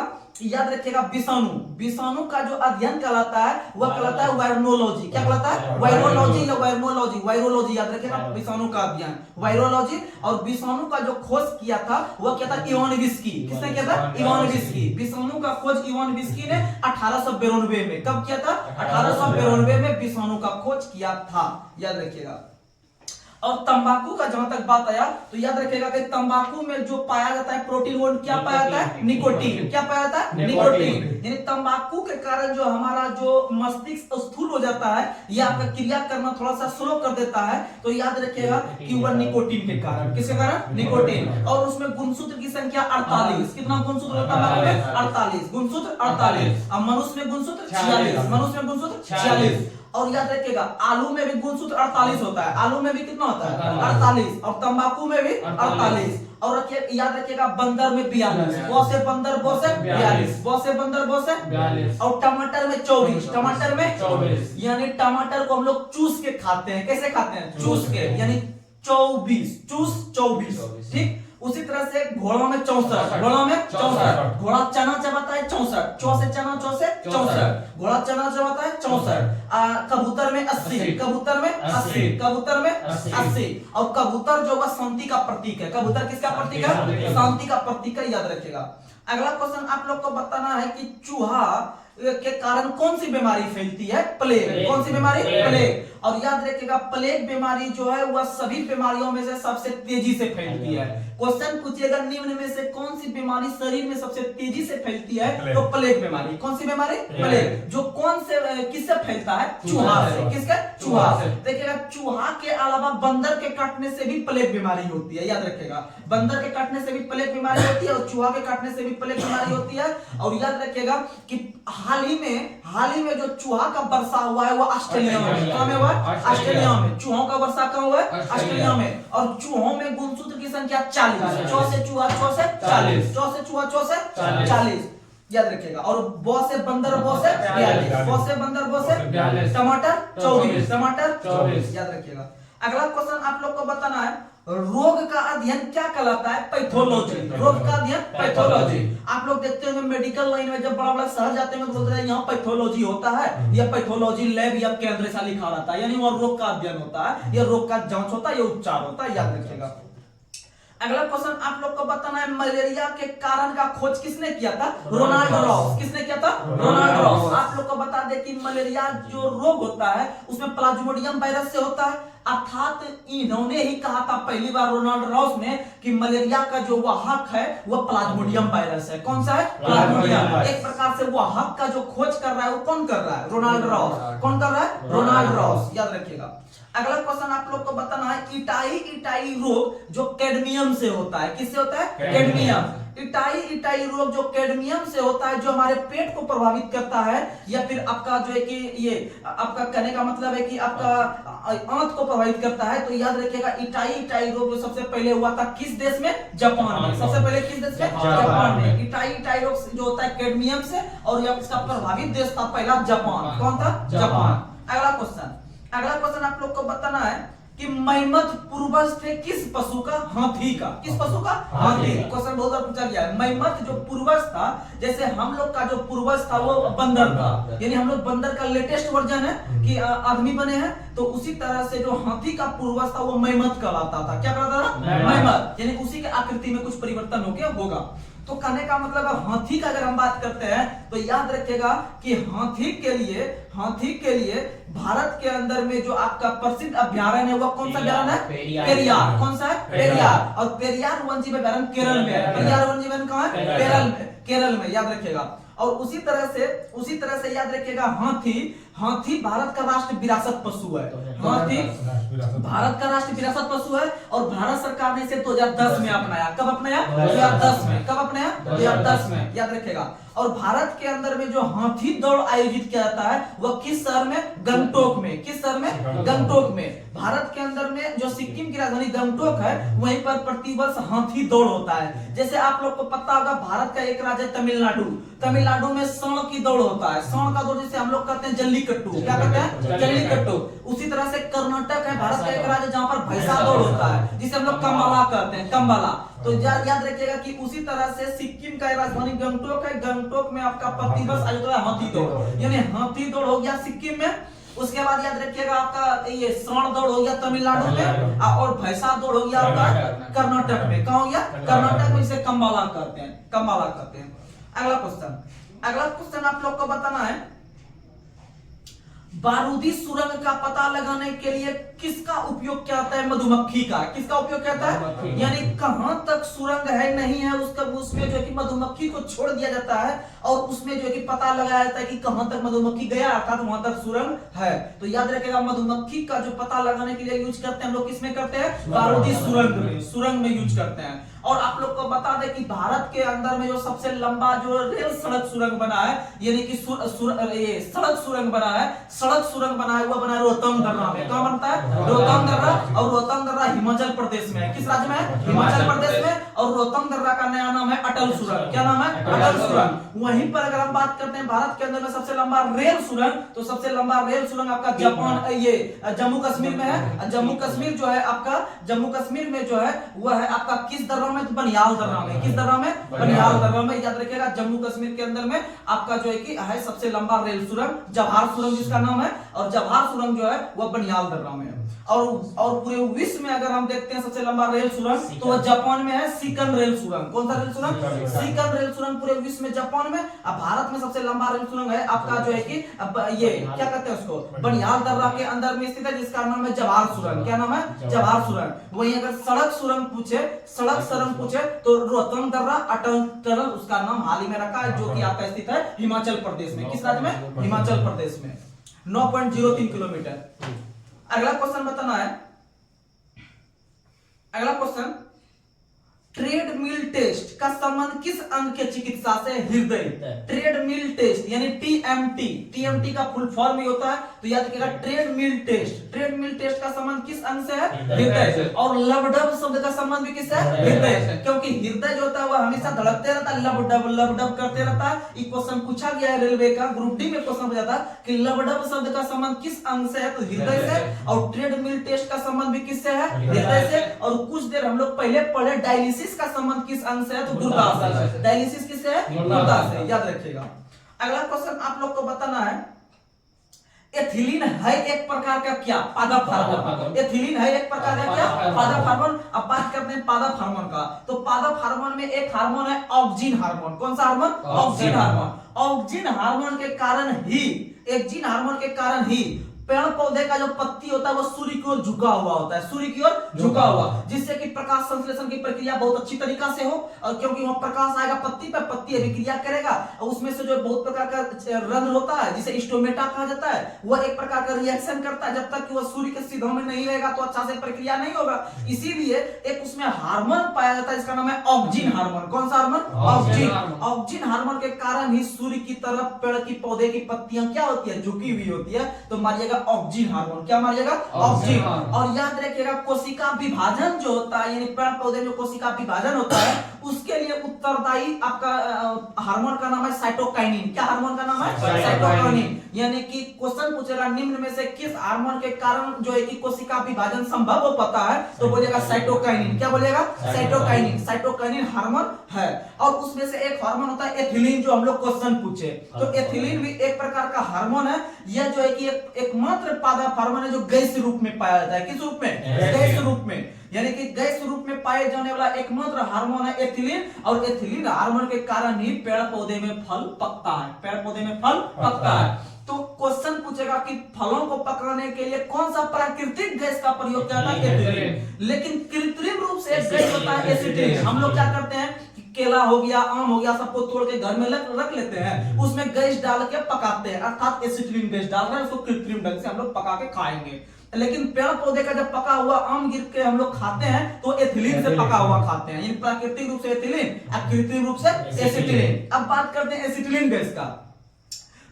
S1: विषाणु का जो अध्ययन कहलाता है वह कहलाता है वायरोलॉजी। क्या कहलाता है? वायरोलॉजी या वायरोलॉजी, याद रखिएगा विषाणु का अध्ययन वायरोलॉजी। और विषाणु का जो खोज किया था वह क्या था? Ivan whisky. किसने किया था? Ivan whisky. विषाणु का खोज इवान विस्की ने 1892 में कब किया था? 1892 में विषाणु का खोज किया था, याद रखिएगा। और तंबाकू का जहां तक बात आया तो याद रखिएगा कि तंबाकू में जो पाया जाता है प्रोटीन, वो क्या पाया जाता है? निकोटीन। क्या पाया जाता है? निकोटीन। यानी तंबाकू के कारण जो हमारा जो मस्तिष्क स्थूल हो जाता है या आपका क्रिया करना थोड़ा सा स्लो कर देता है, तो याद रखिएगा कि वह निकोटीन के कारण। किसके कारण? निकोटीन। और उसमें गुणसूत्र की संख्या 48। कितना गुणसूत्र होता है? 48 गुणसूत्र, 48। अब मनुष्य में गुणसूत्र 46। मनुष्य में गुणसूत्र 46। और याद रखिएगा आलू में भी गुणसूत्र 48 होता है। आलू में भी कितना होता है? 48। और तंबाकू में भी 48। और रखिए, याद रखिएगा बंदर में 42। ब से बंदर, ब से 42। ब से बंदर, ब से 42। और टमाटर में 24। टमाटर में 24। यानी टमाटर को हम लोग चूस के खाते हैं। कैसे खाते हैं? चूस के। यानी 24 चूस 24। ठीक। उसी तरह से घोड़ों में 64। घोड़ों में 64। घोड़ा चना चबाता है 64। चौ से चना, चौ से 64। घोड़ा चना चबाता है 64। कबूतर में 80। कबूतर में 80। कबूतर में 80। और कबूतर जो है शांति का प्रतीक है। कबूतर किसका प्रतीक है? शांति का प्रतीक है। याद रखिएगा। अगला क्वेश्चन आप लोग को बताना है कि चूहा के कारण कौन सी बीमारी फैलती है? प्लेग। कौन सी बीमारी? प्लेग। और याद रखिएगा प्लेग बीमारी जो है वह सभी बीमारियों में से सबसे तेजी से फैलती है। क्वेश्चन पूछिएगा निम्न में से कौन सी बीमारी शरीर में सबसे तेजी से फैलती है? तो प्लेग बीमारी। कौन सी बीमारी? प्लेग। जो कौन से किससे फैलता है? चूहा से। किसके? चूहा से। देखिएगा चूहा के अलावा बंदर के काटने से भी प्लेग बीमारी होती है। याद रखिएगा बंदर के काटने से भी प्लेग बीमारी होती है और चूहा के काटने से भी प्लेग बीमारी होती है। और याद रखिएगा कि हाल ही में जो चूहा का वर्षा हुआ है वो ऑस्ट्रेलिया में। कहां में हुआ? ऑस्ट्रेलिया में। चूहों का वर्षा कहां हुआ है? ऑस्ट्रेलिया में। और चूहों में गुणसूत्र की संख्या 40। चौ से चूहा, चौ से 40। चौ से चूहा, चौ से 40। याद रखिएगा। और ब से बंदर, ब से 42। ब से बंदर, ब से 42। टमाटर 24। टमाटर 24। याद रखिएगा। अगला क्वेश्चन आप लोग को बताना है रोग का अध्ययन क्या कहलाता है? पैथोलॉजी। रोग का अध्ययन पैथोलॉजी। आप लोग देखते होंगे मेडिकल लाइन में जब बड़ा बड़ा शहर जाते हैं तो बोलते हैं यहाँ पैथोलॉजी होता है या पैथोलॉजी लैब या केंद्र ऐसा लिखा रहता है। यानी वहाँ रोग का अध्ययन होता है, या रोग का जांच होता है, या उपचार होता है। याद रखिएगा। अगला क्वेश्चन आप लोग को बताना है मलेरिया के कारण का खोज किसने किया था? Ronald Ross. किसने किया था? Ronald Ross. आप लोग को बता दें कि मलेरिया जो रोग होता है उसमें प्लाज्मोडियम वायरस से होता है। अर्थात इन्होंने ही कहा था पहली बार रोनाल्ड रॉस ने कि मलेरिया का जो वाहक है वह प्लाज्मोडियम वायरस है। कौन सा है? प्लाज्मोडियम। एक प्रकार से वाहक का जो खोज कर रहा है वो कौन कर रहा है? Ronald Ross. कौन कर रहा है? Ronald Ross. याद रखिएगा। अगला क्वेश्चन आप लोग को बताना है इटाई रोग जो कैडमियम से होता है। किससे होता है? कैडमियम। इटाई रोग जो कैडमियम से होता है, जो हमारे पेट को प्रभावित करता है, या फिर आपका जो है कि ये आपका कहने का मतलब है कि आपका आंत को प्रभावित करता है। तो याद रखिएगा इटाई रोग जो सबसे पहले हुआ था किस देश में? जापान में। सबसे पहले किस देश में? जापान में। इटाई रोग जो होता है कैडमियम से, और यह इसका प्रभावित देश था पहला जापान। कौन था? जापान। अगला क्वेश्चन आप लोग को बताना है कि मैमथ पूर्वज थे किस पशु का? हाथी का। किस पशु का? हाथी। क्वेश्चन बहुत बार पूछा गया है। मैमथ जो पूर्वज था, जैसे हम लोग का जो पूर्वज था वो बंदर था, यानी हम लोग बंदर का लेटेस्ट वर्जन है कि आदमी बने हैं, तो उसी तरह से जो हाथी का पूर्वज था वो मैमथ कहलाता था। क्या कहलाता था? मैमथ। यानी उसी के आकृति में कुछ परिवर्तन हो गया होगा। तो कहने का मतलब हाथी का अगर हम बात करते हैं तो याद रखिएगा कि हाथी के लिए भारत के अंदर में जो आपका प्रसिद्ध अभ्यारण्य है वो कौन सा अभ्यारण्य है? पेरियार। कौन सा है? पेरियार। और पेरियार वन्यजीव अभ्यारण्य केरल में है। पेरियार वन्यजीव अभ्यारण्य कहां है? केरल में। याद रखिएगा। और उसी तरह से याद रखिएगा हाथी भारत का राष्ट्रीय विरासत पशु है। हाथी भारत का राष्ट्रीय विरासत पशु है और भारत सरकार ने इसे 2010 में अपनाया। कब अपनाया? 2010 में। कब अपनाया? 2010 में। याद रखिएगा। और भारत के अंदर में जो हाथी दौड़ आयोजित किया जाता है वह किस शहर में? गंगटोक में। किस शहर में? गंगटोक में। भारत के अंदर में जो सिक्किम की राजधानी गंगटोक है वहीं पर प्रतिवर्ष हाथी दौड़ होता है। जैसे आप लोग को पता होगा भारत का एक राज्य तमिलनाडु में सांड की दौड़ होता है। सांड का दौड़ जिसे हम लोग कहते हैं जल्लीकट्टू। क्या कहते हैं? जल्लीकट्टू। उसी तरह से कर्नाटक है भारत का एक राज्य जहाँ पर भैंसा दौड़ होता है, जिसे हम लोग कम्बाला कहते हैं। कम्बाला। तो याद रखिएगा कि उसी तरह से सिक्किम का राजधानी गंगटोक है। गंगटोक में आपका प्रतिवर्ष आयोजित होता है हाथी दौड़, यानी हाथी दौड़ हो गया सिक्किम में। उसके बाद याद रखिएगा आपका ये सांड दौड़ हो गया तमिलनाडु में, और भैंसा दौड़ हो गया आपका कर्नाटक में। कहाँ हो गया? कर्नाटक में, इसे कम्बाला कहते हैं। अगला क्वेश्चन आप लोग को बताना है बारूदी सुरंग का पता लगाने के लिए किसका उपयोग क्या होता है? मधुमक्खी का। किसका उपयोग क्या होता है? यानी कहां तक सुरंग है नहीं है उसका, उसमें जो है कि मधुमक्खी को छोड़ दिया जाता है और उसमें जो है कि पता लगाया जाता है कि कहां तक मधुमक्खी गया, अर्थात वहां तक सुरंग है। तो याद रखिएगा, मधुमक्खी का जो पता लगाने के लिए यूज करते हैं हम लोग, किसमें करते हैं? बारूदी सुरंग में यूज करते हैं। और आप लोग को बता दें कि भारत के अंदर में जो सबसे लंबा जो रेल सड़क सुरंग बना है, यानी कि सड़क सुरंग बना है, सड़क सुरंग बना है, वो बना है रोहतांग दर्रा में। कहां बनता है? रोहतांग दर्रा। और रोहतांग दर्रा हिमाचल प्रदेश में है। किस राज्य में है? हिमाचल प्रदेश में। और रोहतांग दर्रा का नया नाम है अटल सुरंग। क्या नाम है? अटल सुरंग। वहीं पर अगर हम बात करते हैं भारत के अंदर में सबसे लंबा रेल सुरंग, तो सबसे लंबा रेल सुरंग आपका जापान, ये जम्मू कश्मीर में है। जम्मू कश्मीर जो है आपका, जम्मू कश्मीर में जो है वह है आपका किस दर्रा में? तो बनियाल दर्रा में। किस दर्रा में? बनियाल दर्रा में। याद रखिएगा, जम्मू कश्मीर के अंदर में आपका जो है कि है सबसे लंबा रेल सुरंग जवाहर सुरंग जिसका नाम है, और जवाहर सुरंग जो है वह बनियाल दर्रा में है। और पूरे विश्व में अगर हम देखते हैं सबसे लंबा रेल सुरंग, तो वह जापान में है, सिकन रेल सुरंग। कौन सा रेल सुरंग? सिकन रेल सुरंग पूरे विश्व में जापान में। अब भारत में सबसे लंबा रेल सुरंग है आपका जो है कि ये क्या कहते हैं उसको, बनियाल दर्रा के अंदर में स्थित है, जिसका नाम है जवाहर सुरंग। क्या नाम है? जवाहर सुरंग। वहीं अगर सड़क सुरंग पूछे तो रोहतांग दर्रा अटल टनल उसका नाम हाल ही में रखा है, जो कि आपका स्थित है हिमाचल प्रदेश में। किस राज्य में? हिमाचल प्रदेश में। 9.03 किलोमीटर। अगला क्वेश्चन बताना है, अगला क्वेश्चन, ट्रेडमिल टेस्ट का संबंध किस अंग के चिकित्सा से? हृदय। ट्रेडमिल टेस्ट यानी टीएमटी, टीएमटी का फुल फॉर्म ही होता है, तो याद रखिएगा ट्रेडमिल टेस्ट का संबंध किस अंग से है? हृदय। और लबडब शब्द का संबंध भी किससे है? हृदय से, क्योंकि हृदय जो होता है वह हमेशा धड़कते रहता है, लबडब करते रहता है। ये क्वेश्चन पूछा गया है रेलवे का, ग्रुप डी में क्वेश्चन पूछा था कि लबडब शब्द का संबंध किस अंग से है? तो हृदय से। और ट्रेडमिल टेस्ट का संबंध भी किससे है? हृदय से। और कुछ देर हम लोग पहले पढ़े डायलिसिस का संबंध किस अंग से है? तो गुर्दा से। डायलिसिस किससे है? गुर्दा से। याद रखिएगा। अगला क्वेश्चन आप लोग को बताना है, एथिलीन है एक प्रकार का क्या? पादप हार्मोन। एथिलीन है एक प्रकार का क्या? पादप हार्मोन। अब बात करते हैं पादप हार्मोन का, तो पादप हार्मोन में एक हार्मोन है ऑक्सिन हार्मोन। कौन सा hormone? Auxin hormone. Auxin hormone के कारण ही, ऑक्सिन हार्मोन के कारण ही पेड़ पौधे का जो पत्ती होता है वो सूर्य की ओर झुका हुआ होता है, सूर्य की ओर झुका हुआ, जिससे कि प्रकाश संश्लेषण की प्रक्रिया बहुत अच्छी तरीका से हो। और क्योंकि वहां प्रकाश आएगा पत्ती पे, पत्ती अभिक्रिया करेगा और उसमें से जो बहुत प्रकार का रंध्र होता है जिसे स्टोमेटा कहा जाता है, वह एक प्रकार का रिएक्शन करता है। जब तक कि वह सूर्य के सीधों में नहीं रहेगा तो अच्छा से प्रक्रिया नहीं होगा। इसीलिए एक उसमें हार्मोन पाया जाता है जिसका नाम है ऑक्सिन हार्मोन। कौन सा हार्मोन? ऑक्सिन। ऑक्सिन हार्मोन के कारण ही सूर्य की तरफ पेड़ की पौधे की पत्तियां क्या होती है? झुकी हुई होती है। तो मारिएगा ऑक्सिन हार्मोन। क्या मारिएगा? ऑक्सिन। और याद रखिएगा कोशिका विभाजन जो होता है, यानी पेड़ पौधे में कोशिका विभाजन होता है, उसके लिए उत्तरदायी आपका हार्मोन का नाम है साइटोकाइनिन। क्या हार्मोन का नाम है? साइटोकाइनिन। यानी कि क्वेश्चन पूछेगा निम्न में से किस हार्मोन के कारण जो है कि कोशिका विभाजन संभव हो पाता है, तो बोलेगा साइटोकाइनिन। क्या बोलेगा? साइटोकाइनिन। साइटोकाइनिन हार्मोन है। और उसमें से एक हार्मोन होता है एथिलीन, जो हम लोग क्वेश्चन पूछे, तो एथिलीन भी एक प्रकार का हार्मोन है। यह जो है कि एकमात्र पादप हार्मोन है जो गैस रूप में पाया जाता है। किस रूप में? गैस रूप में। यानी कि गैस रूप में पाए जाने वाला एकमात्र हार्मोन है एथिलीन। और एथिलीन हार्मोन के कारण ही पेड़ पौधे में फल पकता है, पेड़ पौधे में फल पकता है। तो क्वेश्चन पूछेगा कि फलों को पकाने के लिए कौन सा प्राकृतिक गैस का प्रयोग किया जाता है? एथिलीन। लेकिन कृत्रिम रूप से एक गैस होता है एसिटिलीन। हम लोग क्या करते हैं, केला हो गया, आम हो गया, सबको तोड़ के घर में रख लेते हैं, उसमें गैस डाल के पकाते हैं, अर्थात एसिटिलीन गैस डाल रहे हैं, उसको कृत्रिम ढंग से हम लोग पका के खाएंगे। लेकिन पेड़ पौधे का जब पका हुआ आम गिर के हम लोग खाते हैं तो एथिलीन से पका हुआ खाते हैं, यानी प्राकृतिक रूप से एथिलीन और कृत्रिम रूप से एसिटिलीन। अब बात करते हैं एसिटिलीन गैस का।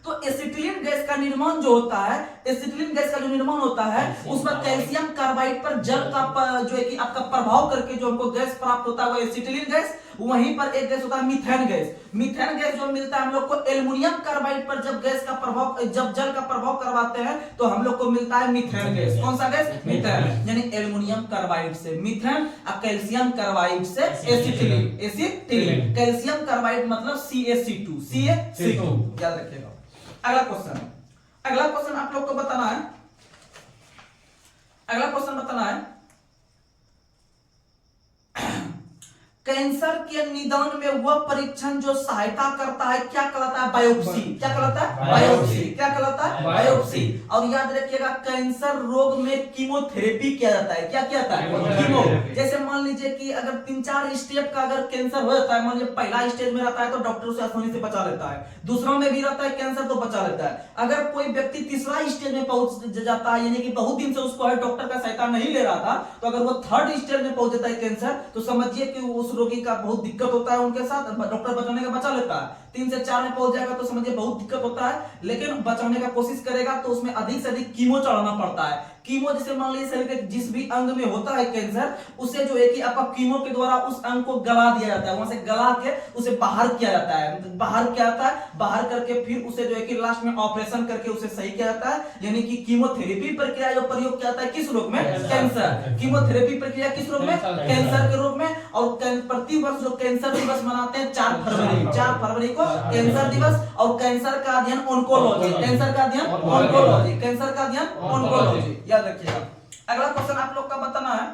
S1: तो एसिटिलीन गैस का निर्माण जो होता है, एसिटिलीन गैस का जो निर्माण होता है उसमें कैल्शियम कार्बाइड पर जल का जो है कि आपका प्रभाव करके जो हमको गैस प्राप्त होता है वो एसिटिलीन गैस। वहीं पर एक गैस होता है मीथेन गैस। मीथेन गैस जो मिलता है हम लोग को एल्युमिनियम कार्बाइड पर जब गैस का प्रभाव, जब जल का प्रभाव करवाते हैं तो हम लोग को मिलता है मीथेन गैस। कौन सा गैस? मीथेन। यानी एल्युमिनियम कार्बाइड से मीथेन और कैल्शियम कार्बाइड से एसिटिलीन। एसिटिलीन, कैल्शियम कार्बाइड मतलब CaC2, CaC2 याद रखिएगा। अगला क्वेश्चन, अगला क्वेश्चन आप लोग को बताना है, अगला क्वेश्चन बताना है, कैंसर के निदान में वह परीक्षण जो सहायता करता है क्या कहलाता है? बायोप्सी। क्या कहलाता है? बायोप्सी। क्या कहलाता है? बायोप्सी। और याद रखिएगा कैंसर रोग में कीमोथेरेपी किया जाता है। क्या किया जाता है? कीमो। जैसे मान लीजिए कि अगर 3-4 स्टेप का अगर कैंसर हो जाता है, मान लीजिए पहला स्टेज में रहता है तो डॉक्टर उसे आसानी से बचा लेता है, दूसरा में भी रहता है कैंसर तो बचा लेता है। अगर कोई व्यक्ति तीसरा स्टेज में पहुंच जाता है, यानी कि बहुत दिन से उसको डॉक्टर का सहायता नहीं ले रहा था, तो अगर वो 3rd स्टेज में पहुंच जाता है कैंसर, तो समझिए कि उस रोगी का बहुत दिक्कत होता है, उनके साथ डॉक्टर बचाने का बचा लेता है। 3 से 4 में पहुंच जाएगा तो समझिए बहुत दिक्कत होता है, लेकिन बचाने का कोशिश करेगा तो उसमें अधिक से अधिक कीमो चढ़ाना पड़ता है। कीमो जैसे मान लीजिए शरीर के जिस भी अंग में होता है कैंसर, उसे जो है कि आपका कीमो के द्वारा उस अंग को गला दिया जाता है, वहां से गला के उसे बाहर किया जाता है। बाहर किया जाता है, बाहर करके फिर उसे जो है कि लास्ट में ऑपरेशन करके उसे सही किया जाता है। यानी कि कीमोथेरेपी प्रक्रिया जो प्रयोग किया जाता है किस रोग में? कैंसर। कीमोथेरेपी प्रक्रिया किस रोग में? कैंसर के रोग में। और प्रति वर्ष जो कैंसर दिवस मनाते हैं 4 फरवरी को कैंसर दिवस, और कैंसर का अध्ययन ऑन्कोलॉजी, कैंसर का अध्ययन ऑन्कोलॉजी, कैंसर का अध्ययन ऑन्कोलॉजी, याद रखिएगा। अगला क्वेश्चन आप लोग का बताना है।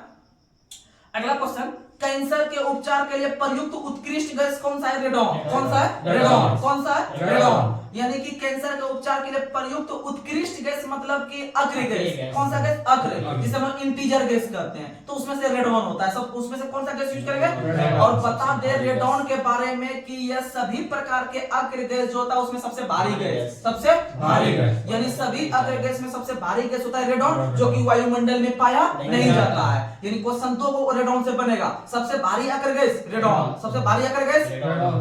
S1: अगला क्वेश्चन, कैंसर के उपचार के लिए प्रयुक्त उत्कृष्ट गैस कौन सा है? रेडॉन। कौन सा है? रेडॉन। कौन सा है? रेडॉन। यानी कि कैंसर के उपचार के लिए प्रयुक्त उत्कृष्ट गैस मतलब कि अग्र गैस। कौन सा गैस? अग्र, जिसे हम इंटीजर गैस कहते हैं, तो उसमें से रेडॉन होता है। सब उसमें से कौन सा गैस यूज करेंगे? और बता दे रेडॉन के बारे में कि यह सभी प्रकार के अग्र गैस जो होता है उसमें सबसे भारी गैस, सबसे भारी गैस, यानी सभी अग्र गैस में सबसे भारी गैस होता है रेडॉन, जो कि वायुमंडल में पाया नहीं जाता है। यानी क्वेश्चन तो रेडॉन से बनेगा। सबसे भारी अग्र गैस रेडॉन, सबसे भारी अग्र गैस।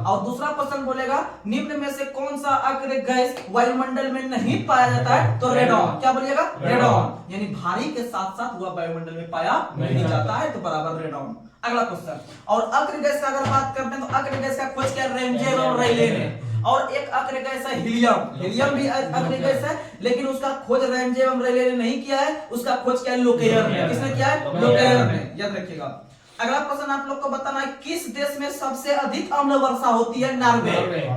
S1: और दूसरा क्वेश्चन बोलेगा निम्न में से कौन सा अग्र गैस वायुमंडल में नहीं पाया जाता है? तो रेडॉन। क्या बोलिएगा? रेडॉन। यानी भारी के साथ साथ वह वायुमंडल में पाया नहीं जाता है, तो बराबर रेडॉन। अगला क्वेश्चन, और अग्र गैस का अगर बात करते हैं तो अग्र गैस का खोज किया रेमजे और रेले ने। और एक अग्र गैस है हीलियम। हीलियम भी अग्र गैस है, लेकिन उसका खोज रेमजे एवं रेले ने नहीं किया है, उसका खोज किया लोकेयर ने। किसने किया है? लोकेयर ने, याद रखिएगा। अगला प्रश्न आप लोग को बताना है, किस देश में सबसे अधिक अम्ल वर्षा होती है? नॉर्वे।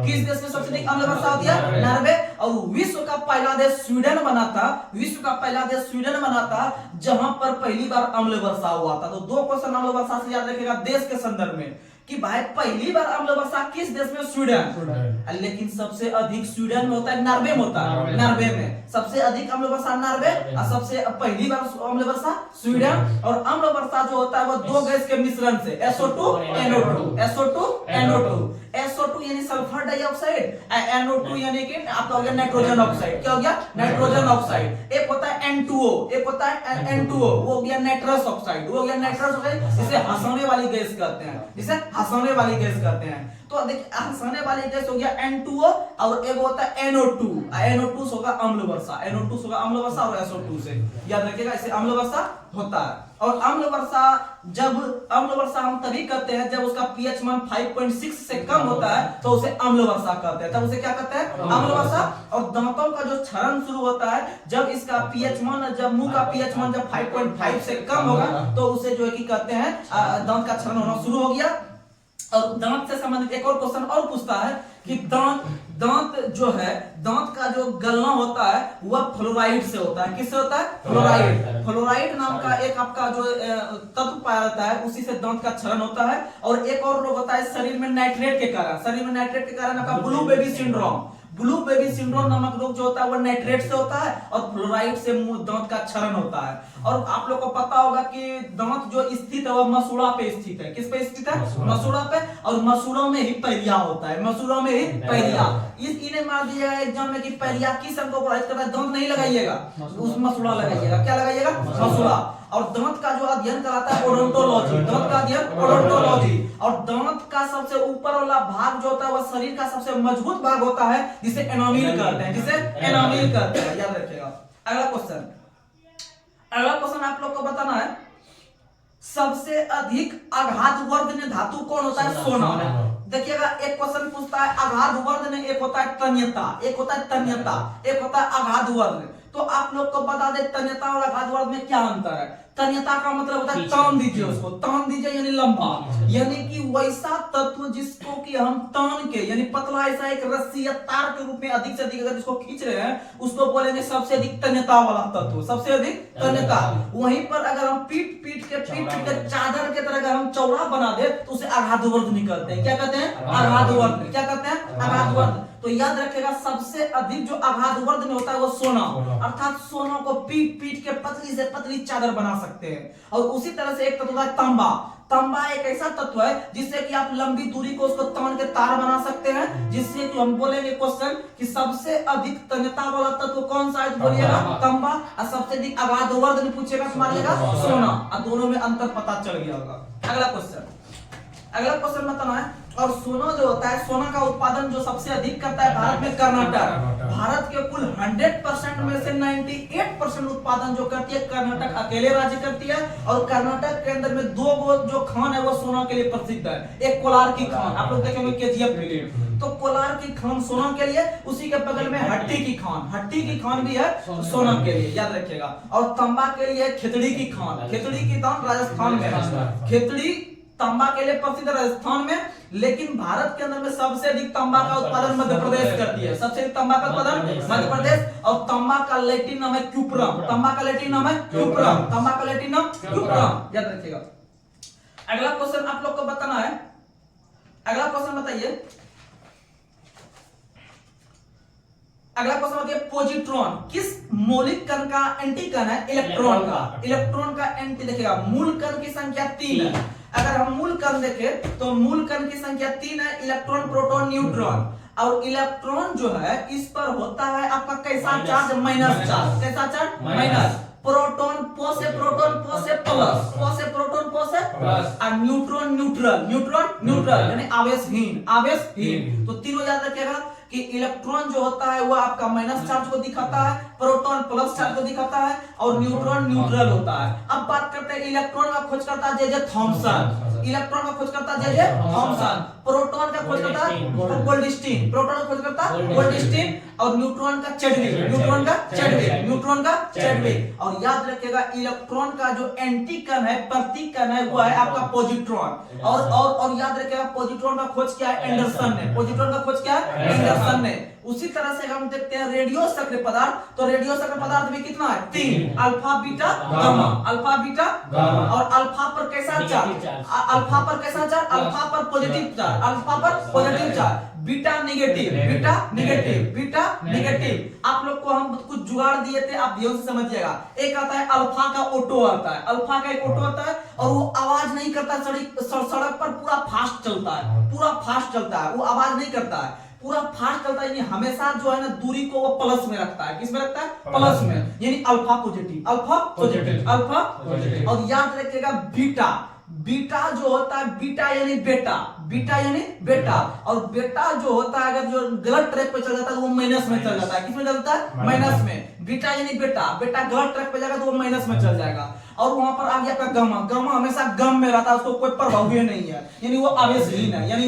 S1: किस देश में सबसे अधिक अम्ल वर्षा होती है? नॉर्वे। और विश्व का पहला देश स्वीडन बना था, विश्व का पहला देश स्वीडन बना था, जहां पर पहली बार अम्ल वर्षा हुआ था। तो 2 क्वेश्चन अम्ल वर्षा से याद रखिएगा देश के संदर्भ में, कि भाई पहली बार अम्ल वर्षा किस देश में? स्वीडन। लेकिन सबसे अधिक स्वीडन में होता है, नॉर्वे में होता है। नॉर्वे में सबसे अधिक अम्ल वर्षा नॉर्वे, और सबसे पहली बार अम्ल वर्षा स्वीडन। और अम्ल वर्षा जो होता है वो 2 गैस के मिश्रण से, SO2 NO2, SO2 NO2, SO2 यानी सल्फर डाइऑक्साइड, NO2 यानी कि आपका हो गया नाइट्रोजन ऑक्साइड। क्या हो गया? Nitrogen oxide. एक होता है N2O, एक होता है N2O, वो हो गया नाइट्रस ऑक्साइड, वो हो गया नाइट्रस ऑक्साइड, जिसे हंसाने वाली गैस कहते हैं, जिसे हंसाने वाली गैस कहते हैं। तो देखिए हंसाने वाली गैस हो गया N2O, और एक होता है NO2, NO2 होगा अम्ल वर्षा, NO2 होगा अम्ल वर्षा, और SO2 से याद रखिएगा इसे अम्ल वर्षा होता है। और अम्ल वर्षा हम तभी करते हैं जब उसका pH मान 5.6 से कम होता है, तो उसे अम्ल वर्षा कहते हैं। तब उसे क्या कहते हैं? अम्ल वर्षा। और दांतों का जो क्षरण शुरू होता है जब इसका pH मान, जब मुंह का pH मान जब 5.5 से कम होगा, तो उसे जो है कि कहते हैं दांत का क्षरण होना शुरू हो गया। और दांत से संबंधित एक और क्वेश्चन और पूछता है कि दांत जो है, दांत का जो गलना होता है वह फ्लोराइड से होता है। किससे होता है? फ्लोराइड। फ्लोराइड नाम का एक आपका जो तत्व पाया जाता है, उसी से दांत का क्षरण होता है। और एक और रोग होता है शरीर में नाइट्रेट के कारण, शरीर में नाइट्रेट के कारण आपका blue baby syndrome, blue baby syndrome नामक रोग जो होता है वह नाइट्रेट से होता है, और फ्लोराइड से दांत का क्षरण होता है। और आप लोग को पता होगा कि दांत जो स्थित है वह मसूड़ा पे स्थित है। किस पे स्थित है? मसूड़ा पे। और मसूड़ों में ही पैरिया होता है, मसूड़ों में ही पैरिया। इन्हें मार दिया एग्जाम में कि पैरिया किस अंग को प्रभावित करता है? दांत नहीं लगाइएगा, उस मसूड़ा लगाइएगा। क्या लगाइएगा? मसूड़ा। और दांत का जो अध्ययन कराता है ओडोंटोलॉजी, दांत का अध्ययन ओडोंटोलॉजी। और दांत का सबसे ऊपर वाला भाग जो होता है वह शरीर का सबसे मजबूत भाग होता है, जिसे एनामिल कहते हैं, जिसे एनामिल कहते हैं, याद रखिएगा। अगला क्वेश्चन आप लोग को बताना है, सबसे अधिक आघातवर्धन धातु कौन होता है? सोना। देखिएगा एक क्वेश्चन पूछता है आघातवर्धन, एक होता है तन्यता, एक होता है तन्यता, एक होता है आघातवर्धन। तो आप लोग को बता दे तन्यता और आघातवर्धन में क्या अंतर है। तन्यता का मतलब होता है तान दीजिए उसको, तान दीजिए यानी लंबा, यानी कि वैसा तत्व जिसको कि हम तान के यानी पतला ऐसा एक रस्सी या तार के रूप में अधिक से अधिक अगर इसको खींच रहे हैं उसको बोलेंगे सबसे अधिक तन्यता वाला तत्व, सबसे अधिक तन्यता। वहीं पर अगर हम पीट पीट के चादर के तरह अगर हम चौड़ा बना दे तो उसे आघातवर्ध निकलते हैं। क्या कहते हैं? आघातवर्ध। क्या कहते हैं? आघातवर्ध। तो याद रखेगा सबसे अधिक जो आघातवर्ध में होता है वो सोना, अर्थात सोना को पीट पीट के पतली से पतली चादर बना सकते हैं। और उसी तरह से एक तत्व होता है तांबा। तांबा एक ऐसा तत्व है जिससे कि आप लंबी दूरी को उसको तान के तार बना सकते हैं, जिससे कि हम बोलेंगे क्वेश्चन कि सबसे अधिक तन्यता वाला तत्व कौन सा है, तो बोलिएगा तांबा। और सबसे अधिक आघातवर्ध में पूछेगा तो मानिएगा सोना। और दोनों में अंतर पता चल गया होगा। अगला क्वेश्चन बताना है। और सोना जो होता है, सोना का उत्पादन जो सबसे अधिक करता है भारत में कर्नाटक। भारत के कुल 100% में से 98% उत्पादन जो करती है कर्नाटक अकेले राज्य करती है। और कर्नाटक के अंदर में दो जो खान है वो सोना के लिए प्रसिद्ध है। एक कोलार की खान, आप लोग देखेंगे केजीएफ फिल्म, तो कोलार की खान सोना के लिए, उसी के बगल में हट्टी की खान भी है सोना के लिए, याद रखिएगा। और तांबा के लिए खेतड़ी की खान राजस्थान में है। खेतड़ी तांबा के लिए प्रसिद्ध राजस्थान में, लेकिन भारत के अंदर में सबसे अधिक तांबा का उत्पादन मध्य प्रदेश करती है। सबसे अधिक तांबा का उत्पादन मध्य प्रदेश। और तांबा का लैटिन नाम है क्यूप्रम। तांबा का लैटिन नाम क्यूप्रम, याद रखिएगा। अगला क्वेश्चन आप लोग को बताना है। अगला क्वेश्चन बताइए। पोजिट्रॉन किस मौलिक कण का एंटी कण है? इलेक्ट्रॉन का एंटी। देखिएगा मूल कण की संख्या 3 है। अगर हम मूल कण देखें तो मूल कण की संख्या 3 है, इलेक्ट्रॉन प्रोटॉन न्यूट्रॉन। और इलेक्ट्रॉन जो है इस पर होता है आपका कैसा चार्ज? Minus charge. कैसा चार्ज? माइनस। प्रोटॉन पो से प्रोटॉन, पो से प्लस, पो से प्रोटॉन, पो से प्लस। और न्यूट्रॉन न्यूट्रल यानी आवेशहीन। तो तीनों याद रखिएगा कि इलेक्ट्रॉन जो होता है वो आपका माइनस चार्ज को दिखाता है, प्रोटॉन प्लस चार्ज को दिखाता है, और न्यूट्रॉन न्यूट्रल होता है। अब बात करते हैं इलेक्ट्रॉन का खोज करता है जे थॉमसन। इलेक्ट्रॉन का खोज करता है जे थॉमसन। प्रोटॉन का खोज करता है गोल्डस्टीन। प्रोटॉन का खोज करता है गोल्डस्टीन। और न्यूट्रॉन का चैडविक। और याद रखिएगा इलेक्ट्रॉन का जो एंटी कण है, प्रतीक कण है, वो है आपका पॉजिट्रॉन। और याद रखिएगा पॉजिट्रॉन का खोज किया है एंडरसन ने। उसी तरह से हम देखते हैं रेडियो सक्रिय पदार्थ। तो रेडियो सक्रिय पदार्थ में कितना है? 3, अल्फा बीटा गामा। और अल्फा पर कैसा चार्ज? अल्फा पर पॉजिटिव चार्ज। Beta negative. आप लोग को हम कुछ जुगाड़ दिए थे, आप ध्यान से समझिएगा। एक आता है अल्फा का ऑटो आता है। अल्फा का एक ऑटो आता है और वो आवाज नहीं करता, सड़क पर पूरा फास्ट चलता है, वो आवाज नहीं करता है, पूरा फास्ट चलता है, यानी हमेशा जो है ना दूरी को वो प्लस में रखता है। किस में रखता है? प्लस में, यानी अल्फा पॉजिटिव। और याद रखिएगा बीटा जो होता है, बीटा यानी बेटा। और बेटा जो होता है अगर जो गलत ट्रैक पे चल जाता है तो वो माइनस में चल जाता है। किस में चलता है? माइनस में। बीटा यानी बेटा गलत ट्रैक पे जाएगा तो वो माइनस में चल जाएगा। और वहां पर आ गया आपका गामा हमेशा गम में रहता है, उसको कोई प्रभाव ही नहीं है, यानी वो आवेशहीन है, यानी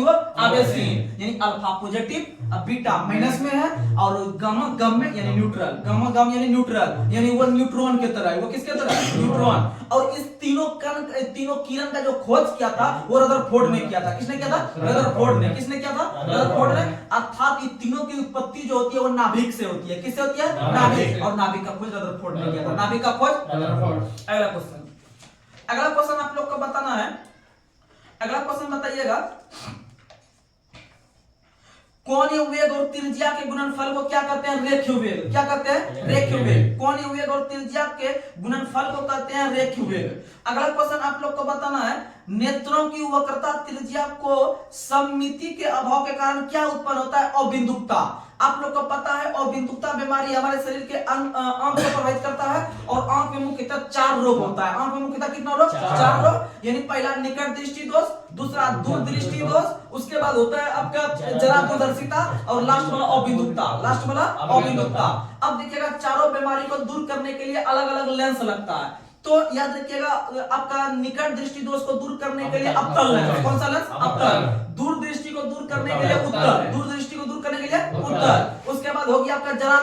S1: अल्फा पॉजिटिव, बीटा माइनस में है, और गामा गम में यानी न्यूट्रल। यानी वो न्यूट्रॉन की तरह है। वो किसके तरह है? न्यूट्रॉन। और इस तीनों किरण का जो खोज किया था वो रदरफोर्ड ने किया था। किसने किया था? रदरफोर्ड ने। अर्थात ये तीनों की उत्पत्ति जो होती है वो नाभिक से होती है। किससे होती है? नाभिक। और नाभिक का खोज रदरफोर्ड ने किया था। अगला क्वेश्चन आप लोग को बताना है। अगला क्वेश्चन बताइएगा, कोणीय वेग और त्रिज्या के गुणनफल को क्या कहते हैं? रेखीय वेग। क्या कहते हैं? रेखीय वेग। कोणीय वेग और त्रिज्या के गुणनफल को कहते हैं रेखीय वेग। अगला क्वेश्चन आप लोग को बताना है, नेत्रों की वक्रता त्रिज्या को सममिति के अभाव के कारण क्या उत्पन्न होता है? अबिंदुकता। आप लोग को पता है अबिंदुकता बीमारी हमारे शरीर के अंग को प्रभावित करता है। और आंख में मुख्यतः 4 रोग होता है। आंख में मुख्यतः कितना रोग? 4 रोग। यानी पहला निकट दृष्टि दोष, दूसरा दूर दृष्टि दोष, उसके बाद होता है आपका जरा दूरदर्शिता, और लास्ट वाला अबिंदुकता। अब देखिएगा चारों बीमारी को दूर करने के लिए अलग अलग लेंस लगता है। तो याद रखिएगा आपका निकट दृष्टि दोष को दूर करने के लिए अवतल लेंस। कौन सा लेंस? अवतल। दूर दृष्टि को दूर करने के लिए उत्तल। उसके बाद बाद होगी आपका जरा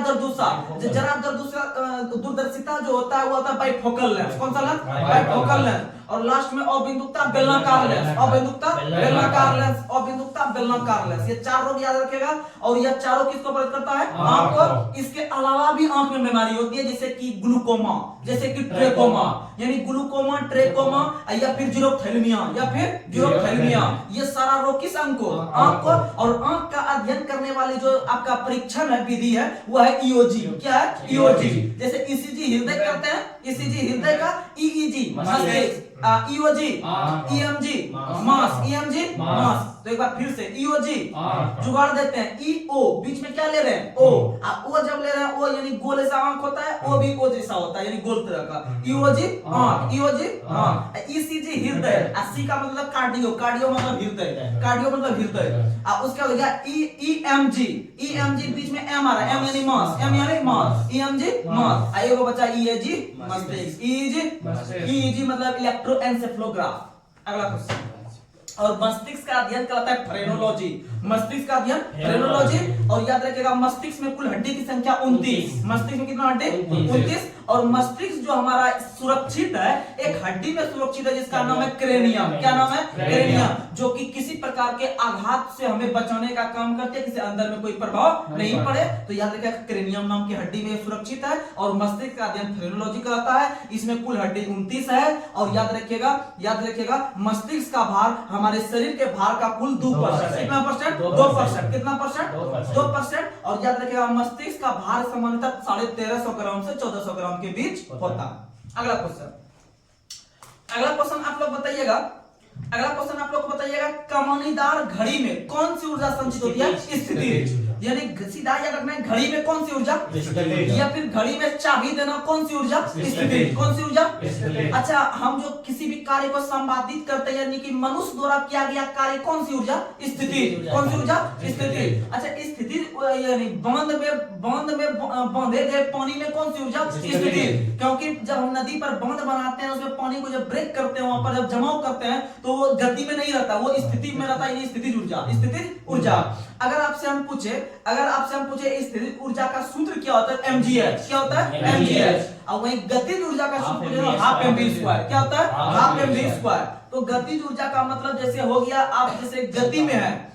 S1: दूरदर्शिता जो होता है वो होता है बाइफोकल लेंस। कौन सा लेंस? Bifocal lens. और लास्ट में अबिंदुकता बेलनाकार लेंस, अबिंदुकता बेलनाकार लेंस, अबिंदुकता बेलनाकार लेंस। ये चार रोग याद रखेगा। और यह चारों किसको प्रभावित करता है? आंख को। इसके अलावा भी आंख में बीमारी होती है, जैसे कि ग्लूकोमा, जैसे कि ट्रेकोमा, यानी ग्लूकोमा, ट्रेकोमा या फिर जीरोप्थेल्मिया, ये सारा रोग किस अंग को? आंख को। और आंख का अध्ययन करने वाली जो आपका परीक्षण है, विधि है, वो है ईओजी। क्या है? ईओजी। जैसे ईसीजी हृदय करते हैं, ईसीजी हृदय का, ईईजी मस्तिष्क, ईओजी ईएमजी मास, ईएमजी मास। तो एक बार फिर से ईओजी जुगाड़ देते हैं, ईओ बीच में क्या ले रहे हैं? ओ। ओ जब ले रहे हैं, ओ यानी गोल ऐसा आंख होता है, ओ भी ओ जैसा होता है, यानी गोल तरह का। ईओजी आंख, ईओजी आंख। ईसीजी हृदय, सी का मतलब कार्डियो, कार्डियो मतलब हृदय, कार्डियो मतलब हृदय। उसके बाद हो गया ईएमजी, ईएमजी बीच में एम आ रहा है, एम यानी मास, एम यानी मास, ईएमजी मास। आइए वो बचा ईएजी मस्तिष्क, ईईजी मतलब इलेक्ट्रोएन्सेफेलोग्राफ। अगला क्वेश्चन। और मस्तिष्क का अध्ययन कहलाता है फ्रेनोलॉजी, मस्तिष्क का अध्ययन फ्रेनोलॉजी। और याद रखिएगा मस्तिष्क में कुल हड्डी की संख्या 29, मस्तिष्क में कितना हड्डी? 29। और मस्तिष्क जो हमारा सुरक्षित है, एक हड्डी में सुरक्षित है जिसका नाम है क्रेनियम। क्या नाम है? क्रेनियम, जो कि किसी प्रकार के आघात से हमें बचाने का काम करते हैं, किसी अंदर में कोई प्रभाव नहीं पड़े। तो याद रखिएगा क्रेनियम नाम की हड्डी में सुरक्षित है। और मस्तिष्क का अध्ययन फ्रेनोलॉजी कहलाता है। इसमें कुल हड्डी 29 है। और याद रखिएगा मस्तिष्क का भार हमारे शरीर के भार का कुल 2%। कितना परसेंट? 2%। कितना परसेंट? 2%। और याद रखिएगा मस्तिष्क का भार सामान्यतः 1350 ग्राम से 1400 ग्राम के बीच होता है। अगला क्वेश्चन आप लोग बताइएगा, कमानीदार घड़ी में कौन सी ऊर्जा संचित होती है? स्थिति। यानी सीधा याद रखना है, घड़ी में कौन सी ऊर्जा? या फिर घड़ी में चाबी देना कौन सी ऊर्जा? स्थिति। कौन सी ऊर्जा? अच्छा, हम जो किसी भी कार्य को संपादित करते हैं, यानी कि मनुष्य द्वारा किया गया कार्य, कौन सी ऊर्जा? स्थिति। कौन सी ऊर्जा? स्थिति। अच्छा, स्थिति यानी बांध में बांधे गए पानी में कौन सी ऊर्जा? स्थिति। क्योंकि जब हम नदी पर बांध बनाते हैं, उसमें पानी को जब ब्रेक करते हैं, वहां पर जब जमाव करते हैं, तो वो गति में नहीं रहता, वो स्थिति में रहता है। स्थितिज ऊर्जा। अगर आपसे हम पूछे स्थितिज ऊर्जा का सूत्र क्या होता है? mgh। क्या होता है? mgh। और वहीं गतिज ऊर्जा का सूत्र जो है हाफ mv²। क्या होता है? Half mv²। तो गतिज ऊर्जा का मतलब जैसे हो गया, आप जैसे गति में है,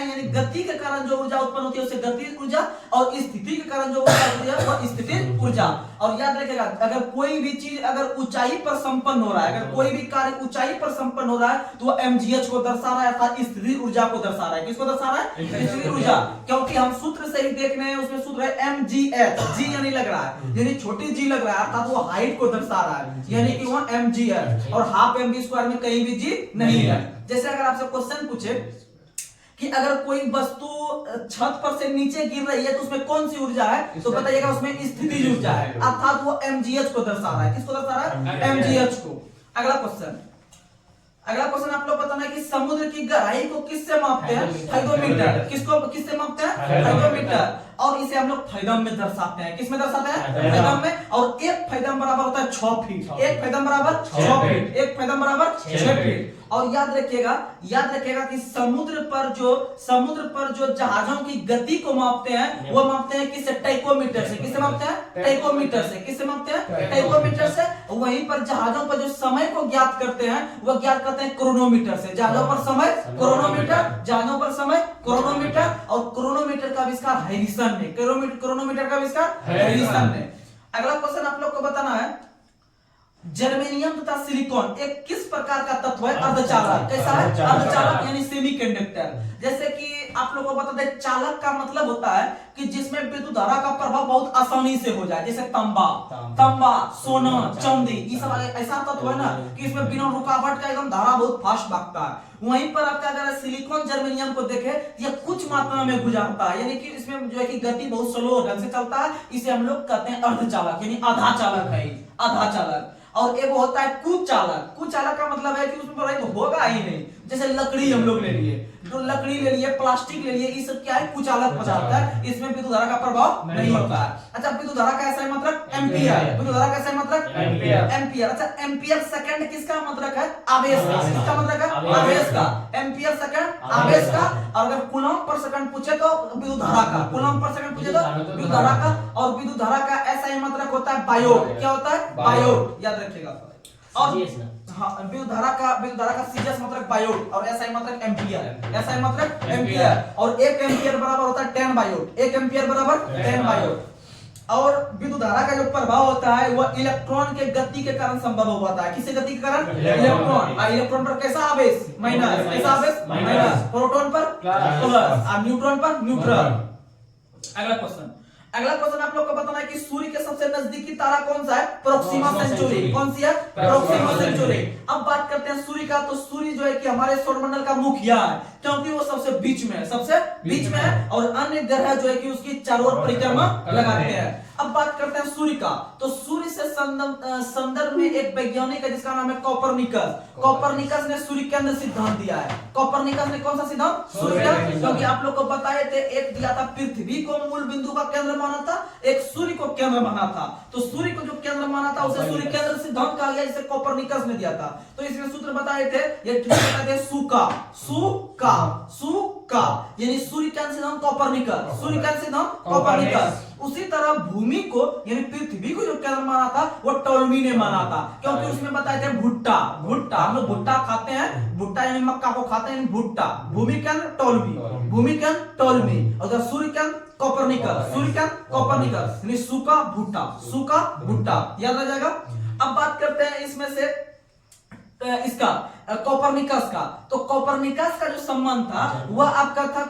S1: यानी गति के कारण जो ऊर्जा उत्पन्न होती है उसे गतिज ऊर्जा, और स्थिति के कारण जो ऊर्जा होती है वो स्थितिज ऊर्जा। और याद रखिएगा, अगर कोई भी चीज अगर ऊंचाई पर संपन्न हो रहा है, अगर कोई भी कार्य ऊंचाई पर संपन्न हो रहा है, तो वो mgh को दर्शा रहा है, अर्थात स्थितिज ऊर्जा को दर्शा रहा है। किसको दर्शा रहा है? स्थितिज ऊर्जा। क्योंकि हम सूत्र से ही देख रहे हैं, उसमें सूत्र है mgh, जी यानी लग रहा है, यानी छोटी जी लग रहा है, अर्थात वो हाइट को दर्शा रहा है, यानी कि वो mgh। और हाफ mv² में कहीं भी जी नहीं है। जैसे अगर आपसे क्वेश्चन पूछे कि अगर कोई वस्तु छत पर से नीचे गिर रही है, तो उसमें कौन सी ऊर्जा है? तो बताइएगा उसमें स्थितिज ऊर्जा है, अर्थात वो mgh को दर्शा रहा है। किसको दर्शा रहा है? mgh को। अगला क्वेश्चन आप लोग बताना है कि समुद्र की गहराई को किससे मापते हैं? फाइदोमीटर। किससे मापते हैं? फाइदोमीटर। और इसे हम लोग फैदम में दर्शाते हैं। किस में दर्शाते हैं? फैदम में। और एक फैदम बराबर होता है 6 फीट। एक फैदम बराबर 6 फीट। एक फैदम बराबर 6 फीट। और याद रखिएगा कि समुद्र पर जो जहाजों की गति को मापते हैं, वो मापते हैं किससे? टाइकोमीटर से। किससे मापते हैं? टाइकोमीटर से। किससे मापते हैं? टाइकोमीटर से। वहीं पर जहाजों पर जो समय को ज्ञात करते हैं, वो ज्ञात करते हैं क्रोनोमीटर से। जहाजों पर समय क्रोनोमीटर, जहाजों पर समय क्रोनोमीटर। और क्रोनोमीटर का आविष्कार हैरिसन ने, क्रोनोमीटर का आविष्कार हैरिसन ने। अगला क्वेश्चन आप लोग को बताना है, जर्मेनियम तथा सिलिकॉन एक किस प्रकार का तत्व है? अर्धचालक। कैसा है? अर्धचालक यानी सेमीकंडक्टर। जैसे कि आप लोगों को बता दें, चालक का मतलब होता है कि जिसमें विद्युत धारा का प्रभाव बहुत आसानी से हो जाए, जैसे तांबा, सोना, चांदी, ये सब ऐसा तत्व है ना कि इसमें बिना रुकावट का एकदम धारा बहुत फास्ट भागता है। वहीं पर आपका अगर सिलिकॉन जर्मेनियम को देखें, यह कुछ मात्रा में गुजरता है, यानी कि इसमें जो है कि गति बहुत स्लो ढंग से चलता है। इसे हम लोग कहते हैं अर्धचालक, यानी आधा चालक है, आधा चालक। और एक होता है कुचालक। कुचालक का मतलब है कि उसमें पढ़ाई तो होगा ही नहीं। जैसे लकड़ी हम लोग ले लिए, तो लकड़ी ले लिए, प्लास्टिक ले लिए, ये सब क्या है? कुचालक पदार्थ है। इसमें विद्युत धारा का प्रभाव नहीं होता है। अच्छा, विद्युत धारा का ऐसा है मतलब एम्पियर। विद्युत धारा का ऐसा है मतलब एम्पियर। अच्छा, एम्पियर सेकंड किसका मतलब है? आवेश का। किसका मतलब है? आवेश का, एम्पियर सेकंड आवेश का, और अगर कूलम पर सेकंड पूछे तो विद्युत धारा का, कूलम पर सेकंड पूछे तो विद्युत धारा का, और विद्युत धारा का ऐसा ही मात्रक होता है बायोट। क्या होता है? बायोट, याद रखिएगा। और हाँ, विद्युत धारा का सीजीएस मात्रक बायोट, और एसआई मात्रक एम्पियर, एसआई मात्रक एम्पियर, और 1 एम्पियर बराबर होता है 10 बायोट, 1 एम्पियर बराबर 10 बायोट। और विद्युत धारा का जो प्रभाव होता है वह इलेक्ट्रॉन के गति के कारण संभव हो पाता है। किसके गति के कारण? इलेक्ट्रॉन। इलेक्ट्रॉन पर कैसा आवेश? माइनस। कैसा आवेश? माइनस। प्रोटॉन पर प्लस, और न्यूट्रॉन पर न्यूट्रल। अगला क्वेश्चन आप लोग को बताना है कि सूर्य के सबसे नजदीकी तारा कौन सा है? Proxima Centauri. कौन सी है? Proxima Centauri. अब बात करते हैं सूर्य का, तो सूर्य जो है कि हमारे सौरमंडल का मुखिया है, क्योंकि वो सबसे बीच में है, सबसे बीच में है, और अन्य ग्रह जो है कि उसकी चारों ओर परिक्रमा लगाते हैं। अब बात करते हैं सूर्य का, तो सूर्य से संदर्भ में एक वैज्ञानिक है जिसका नाम है कोपरनिकस। कोपरनिकस ने सूर्य केंद्र सिद्धांत दिया है। कोपरनिकस ने कौन सा सिद्धांत? सूर्य केंद्र, क्योंकि आप लोग को बताए थे, एक दिया था पृथ्वी को मूल बिंदु का केंद्र माना था, एक सूर्य को केंद्र माना था। तो सूर्य को जो केंद्र माना था उसे सूर्य केंद्र सिद्धांत कहा गया, जिसे कोपरनिकस ने दिया था। तो इसमें सूत्र बताए थे, ये बताए थे सुका, सुका, सुका, यानी सूर्य केंद्र सिद्धांत कोपरनिकस, सूर्य केंद्र सिद्धांत कोपरनिकस। उसी तरह भूमि को यानी पृथ्वी को जो केंद्र माना था वो टोल्मी ने माना था, क्योंकि उसमें बताए थे भुट्टा, भुट्टा, हम लोग भुट्टा खाते हैं, भुट्टा यानी मक्का को खाते हैं, भुट्टा। भूमि केंद्र टोल्मी, भूमि केंद्र टोल्मी, और सूर्य केंद्र कोपरनिकस, सूर्य केंद्र कोपरनिकस, यानी सुका भुट्टा, सुका भुट्टा, याद आ जाएगा। अब बात करते हैं इसमें से इसका कोपरनिकस का, तो कोपरनिकस का जो संबंध था वह आपका था,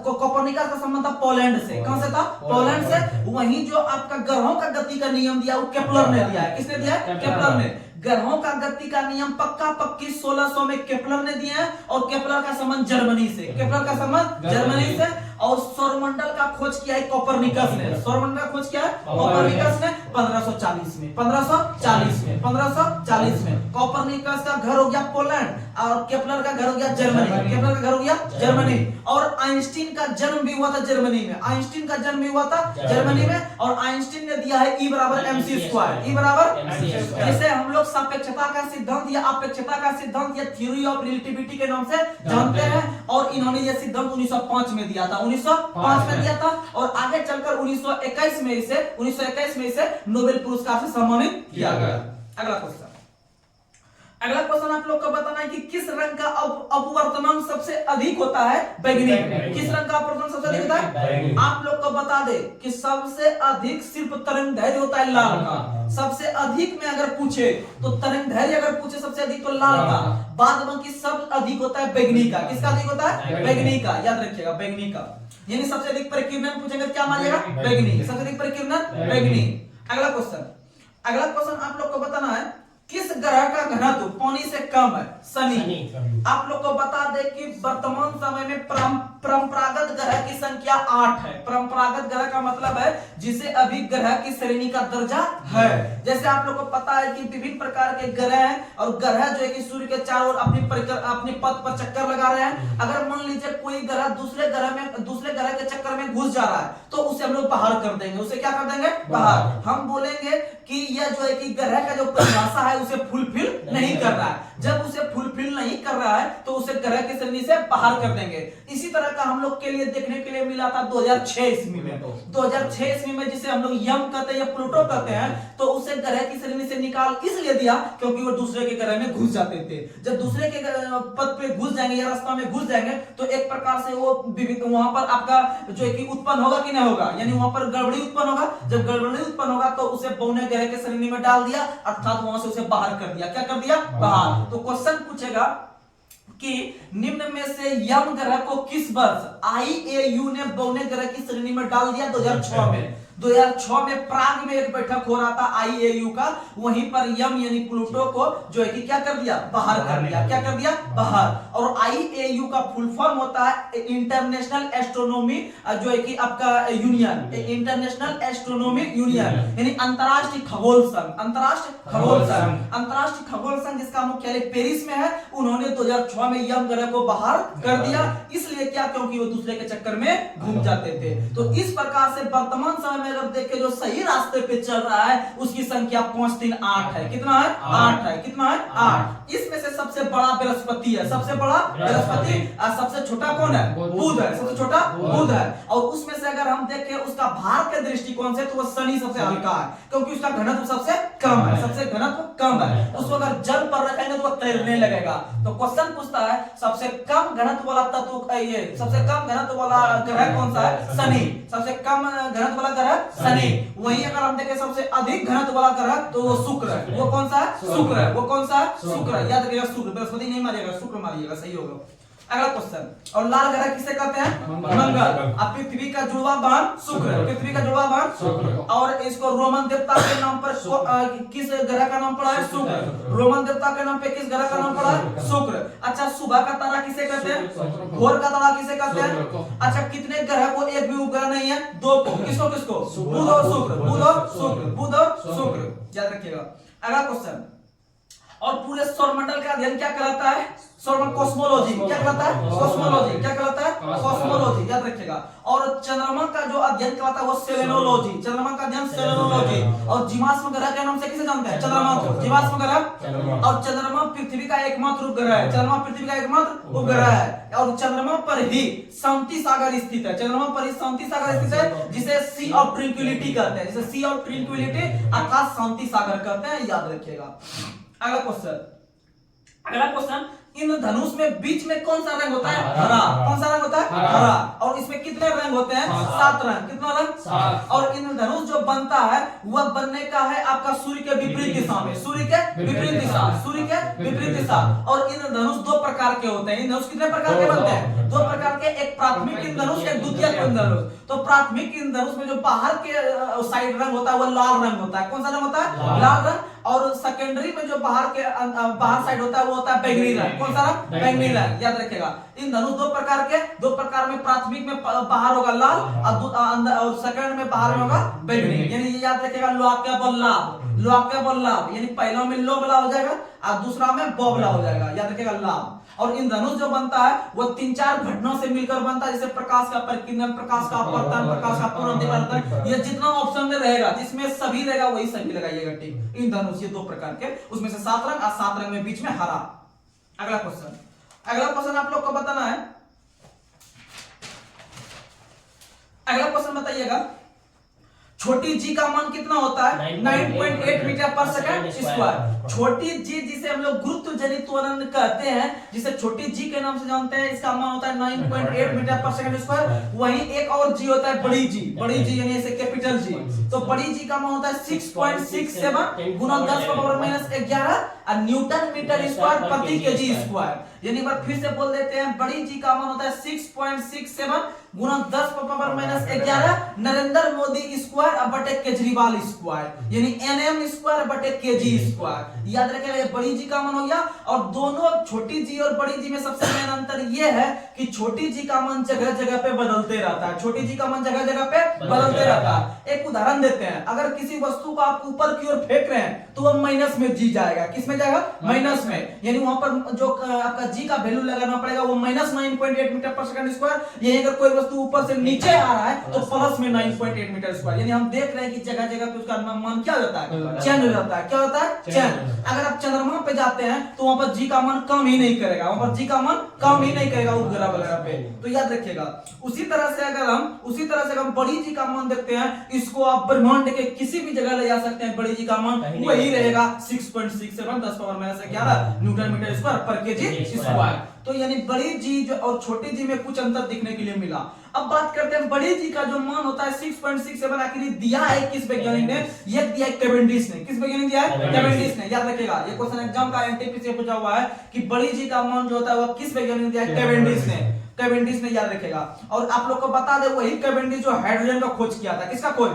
S1: कोपरनिकस का संबंध था पोलैंड से। कहां से था? पोलैंड से। वहीं जो आपका ग्रहों का गति का नियम दिया वो केपलर ने दिया है। किसने दिया है? केपलर ने। ग्रहों का गति का नियम पक्का पक्की 1600 में केपलर ने दिया है, और केपलर का संबंध जर्मनी से, केपलर का संबंध जर्मनी से। और सौरमंडल का खोज किया है कोपरनिकस ने, सौरमंडल का खोज किया है कोपरनिकस ने 1540 में, 1540 में, 1540 में। कोपरनिकस का घर हो गया पोलैंड, और केपलर का घर हो गया जर्मनी, केपलर का घर हो गया जर्मनी। और आइंस्टीन का जन्म भी हुआ था जर्मनी में, आइंस्टीन का जन्म भी हुआ था जर्मनी में, और आइंस्टीन ने दिया है E बराबर mc स्क्वायर, E बराबर, जिसे हम लोग सापेक्षता का सिद्धांत या अपेक्षता का सिद्धांत या थ्योरी ऑफ रिलेटिविटी के नाम से जानते हैं। और इन्होंने यह सिद्धांत 1905 में दिया था, 1905 में दिया था, और आगे चलकर 1921 में इसे नोबेल पुरस्कार से सम्मानित किया गया। अगला क्वेश्चन आप लोग को बताना है कि किस रंग का अपवर्तनांक सबसे अधिक होता है? बैगनी। किस रंग का अपवर्तनांक सबसे अधिक होता है? आप लोग को बता दे कि सबसे अधिक सिर्फ तरंगदैर्घ्य होता है लाल का। सबसे अधिक में अगर पूछे तो तरंगदैर्घ्य अगर पूछे सबसे अधिक तो लाल का, बाद बाकी सब अधिक होता है बैगनी का। किसका अधिक होता है? बैगनी का, याद रखिएगा, बैगनी का। यानी सबसे अधिक परिकिरणन पूछेंगे क्या मानिएगा? बैगनी। सबसे अधिक परिकिरणन बैगनी। अगला क्वेश्चन आप लोग को बताना है किस ग्रह का घनत्व पानी से कम है? शनि। आप लोग को बता दे कि वर्तमान समय में परंपरागत ग्रह की संख्या 8 है। परंपरागत ग्रह का मतलब है जिसे अभी ग्रह की श्रेणी का दर्जा है। जैसे आप लोग को पता है कि विभिन्न प्रकार के ग्रह हैं, और ग्रह जो है कि सूर्य के चारों ओर अपने पथ पर चक्कर लगा रहे हैं। अगर मान लीजिए कोई ग्रह दूसरे ग्रह के चक्कर में घुस जा रहा है तो उसे हम लोग बाहर कर देंगे। उसे क्या कर देंगे? बाहर। हम बोलेंगे कि यह जो है कि ग्रह का जो परिभाषा है उसे फुलफिल नहीं कर रहा है। जब उसे फुलफिल नहीं कर रहा है तो उसे ग्रह की श्रेणी से बाहर कर देंगे। इसी तरह का हम लोग के लिए देखने के लिए मिला था 2006 ईस्वी में। 2006 ईस्वी में जिसे हम लोग यम कहते हैं या प्लूटो कहते हैं, तो उसे ग्रह की श्रेणी से निकाल इसलिए दिया क्योंकि वो दूसरे के ग्रह में घुस जाते थे। जब दूसरे के पद पे घुस जाएंगे या रास्ता में घुस जाएंगे तो एक प्रकार से वो वहां पर आपका जो है कि उत्पन्न होगा कि नहीं होगा, यानी वहां पर गड़बड़ी उत्पन्न होगा। जब गड़बड़ी उत्पन्न होगा तो उसे बौने ग्रह के श्रेणी में डाल दिया, अर्थात वहां से उसे बाहर कर दिया। क्या कर दिया? बाहर। तो क्वेश्चन पूछेगा कि निम्न में से यम ग्रह को किस वर्ष IAU ने बौने ग्रह की श्रेणी में डाल दिया? 2006 में। 2006 में प्राग में एक बैठक हो रहा था IAU का, वहीं पर यम यानी प्लूटो को जो है कि क्या कर दिया? बाहर कर दिया। क्या कर दिया? बाहर। और IAU का फुल फॉर्म होता है इंटरनेशनल एस्ट्रोनॉमी जो है कि आपका यूनियन, इंटरनेशनल एस्ट्रोनॉमी यूनियन, यानी अंतरराष्ट्रीय खगोल संघ, अंतरराष्ट्रीय खगोल संघ, अंतरराष्ट्रीय खगोल संघ जिसका मुख्यालय पेरिस में है। उन्होंने 2006 में यम ग्रह को बाहर कर दिया। इसलिए क्या? क्योंकि वो दूसरे के चक्कर में घूम जाते थे। तो इस प्रकार से वर्तमान समय में अगर देखें जो सही रास्ते पे चल रहा है उसकी संख्या 5 3 8 है। कितना है? 8 है। कितना है? 8। इसमें से सबसे बड़ा बृहस्पति है, सबसे बड़ा बृहस्पति, और सबसे छोटा कौन है? बुध है, सबसे छोटा बुध है। और उसमें से अगर हम देखें उसका भार के दृष्टिकोण से तो वो शनि सबसे हल्का है, क्योंकि उसका घनत्व सबसे कम है, सबसे घनत्व कम है। उसको अगर जल पर रखेंगे तो वो तैरने लगेगा। तो क्वेश्चन पूछता है सबसे कम घनत्व वाला तत्व, ये सबसे कम घनत्व वाला ग्रह कौन सा है? शनि। सबसे कम घनत्व वाला ग्रह शनि। वहीं अगर हम देखें सबसे अधिक घनत्व वाला ग्रह तो वो शुक्र है। वो कौन सा है? शुक्र है। वो कौन सा है? शुक्र है। याद रखिएगा, शुक्र, बृहस्पति नहीं मारिएगा, शुक्र मारिएगा, सही होगा। अगला क्वेश्चन, और लाल ग्रह किसे कहते हैं? मंगल। अब पृथ्वी का जुड़वा बहन शुक्र, पृथ्वी का जुड़वा बहन शुक्र। और इसको रोमन देवता के नाम पर किस ग्रह का नाम पड़ा है? शुक्र। रोमन देवता के नाम पे किस ग्रह का नाम पड़ा है? शुक्र। अच्छा, सुबह का तारा किसे कहते हैं? भोर का तारा किसे कहते हैं? अच्छा, कितने ग्रह को एक भी उपग्रह नहीं है? 2 को। किसको किसको? बुध और शुक्र, बुध और शुक्र, बुध और शुक्र, याद रखिएगा। अगला क्वेश्चन, और पूरे सौरमंडल का अध्ययन क्या कहलाता है? सौरमंडल कॉस्मोलॉजी। क्या कहलाता है? कॉस्मोलॉजी। क्या कहलाता है? कॉस्मोलॉजी, याद रखिएगा। और चंद्रमा का जो अध्ययन कहलाता है वो सेलेनोलॉजी। चंद्रमा का अध्ययन सेलेनोलॉजी। और जीवाश्म ग्रह के नाम से किसे जानते हैं? चंद्रमा को, जीवाश्म ग्रह। और चंद्रमा पृथ्वी का एकमात्र उपग्रह है। चंद्रमा पृथ्वी का एकमात्र उपग्रह है। और चंद्रमा पर ही शांति सागर स्थित है। चंद्रमा पर ही शांति सागर स्थित है, जिसे सी ऑफ ट्रैंक्विलिटी कहते हैं, जिसे सी ऑफ ट्रैंक्विलिटी अर्थात शांति सागर कहते हैं, याद रखिएगा। अगला क्वेश्चन, अगला क्वेश्चन, इंद्रधनुष में बीच में कौन सा रंग होता है? हरा। कौन सा रंग होता है? हरा। और इसमें कितने रंग होते हैं? 7 रंग। कितना रंग? 7। और इंद्रधनुष जो बनता है वह बनने का है आपका सूर्य के विपरीत दिशा में, सूर्य के विपरीत दिशा, सूर्य के विपरीत दिशा। और इंद्रधनुष 2 प्रकार के होते हैं। इंद्रधनुष कितने प्रकार के बनते हैं? 2 प्रकार के, एक प्राथमिक इंद्रधनुष, एक द्वितीयक इंद्रधनुष। तो प्राथमिक इंद्रधनुष में जो बाहर के साइड रंग होता है वो लाल रंग होता है। कौन सा रंग होता है? लाल रंग। और सेकेंडरी में जो बाहर साइड होता है वो होता है बैंगनी रंग। कौन सा रंग? बैंगनी रंग, याद रखिएगा। इन धनुष 2 प्रकार के, 2 प्रकार में, प्राथमिक में बाहर होगा लाल और सेकंड में बाहर में होगा बैंगनी। यानी ये याद रखिएगा, लोहाक्या बल लाभ, लोहाक्या बल लाभ, यानी पहला में लो बला हो जाएगा और दूसरा में ब बला हो जाएगा, याद रखिएगा, लाभ। और इंद्रधनुष जो बनता है वो 3-4 घटनाओं से मिलकर बनता है, जैसे प्रकाश का परिकिरण, प्रकाश का अपवर्तन, प्रकाश का पुनर्दिवर्तन। ये जितना ऑप्शन में रहेगा जिसमें सभी रहेगा वही सभी लगाइएगा, ठीक। इंद्रधनुष ये 2 प्रकार के, उसमें से 7 रंग और 7 रंग में बीच में हरा। अगला क्वेश्चन, अगला क्वेश्चन आप लोग को बताना है। अगला क्वेश्चन बताइएगा, छोटी जी का मान कितना होता है? 9.8 मीटर पर सेकंड स्क्वायर। छोटी जी जिसे हम लोग गुरुत्व जनित त्वरण कहते हैं, जिसे छोटी जी के नाम से जानते हैं, इसका मान होता है 9.8 मीटर पर सेकंड स्क्वायर। वहीं एक और जी होता है बड़ी जी, बड़ी जी यानी ऐसे कैपिटल जी। तो बड़ी जी का मान होता है 6.67 गुना 10⁻11 न्यूटन मीटर स्क्वायर प्रति केजी स्क्वायर। यानी बार फिर से बोल देते हैं, बड़ी जी का मान होता है 6.67 गुना 10⁻11 नरेंद्र मोदी स्क्वायर बटे केजरीवाल स्क्वायर, यानी एनएम स्क्वायर बटे केजी स्क्वायर। याद रखिएगा, ये बड़ी जी का मान हो गया। और दोनों छोटी जी और बड़ी जी में सबसे मेन अंतर ये है कि छोटी जी का मान जगह जगह पे बदलते रहता है, छोटी जी का मान जगह जगह पे बदलते रहता है। एक उदाहरण देते हैं, अगर किसी वस्तु को आप ऊपर की ओर फेंक रहे हैं तो वह माइनस में जी जाएगा। किस में जाएगा? माइनस में। यानी वहां पर जो आपका जी का वैल्यू लगाना पड़ेगा वो -9.8 मीटर पर सेकंड स्क्वायर। यही अगर कोई वस्तु ऊपर से नीचे आ रहा है तो प्लस में 9.8 मीटर स्क्वायर। यानी हम देख रहे हैं कि जगह जगह पे उसका मान क्या होता है? चेंज हो जाता है। क्या होता है? चेंज। अगर आप चंद्रमा पे जाते हैं तो वहां पर जी का मान कम ही नहीं करेगा, वहां पर जी का मान कम ही नहीं करेगा उपग्रह वगैरह पे। तो याद रखिएगा। उसी तरह से अगर हम बड़ी जी का मान देखते हैं, इसको आप ब्रह्मांड के किसी भी जगह ले जा सकते हैं, बड़ी जी का मान वही रहेगा 6.67 10⁻11 न्यूटन मीटर स्क्वायर पर केजी स्क्वायर। तो यानी बड़ी जी जो और छोटी जी में कुछ अंतर दिखने के लिए मिला। अब बात करते हैं बड़ी जी का जो मान होता है 6.67, आखिर दिया है किस वैज्ञानिक ने? ये दिया है कैवेंडिश ने। किस वैज्ञानिक दिया है? कैवेंडिश ने। याद रखिएगा, ये क्वेश्चन एग्जाम का एनटीपी से पूछा हुआ है कि बड़ी जी का मान जो होता है वो किस वैज्ञानिक ने दिया है? कैवेंडिश ने। कैवेंडिश ने, याद रखेगा। और आप लोग को बता दे, वही कैवेंडिश जो हाइड्रोजन का खोज किया था। किसका खोज?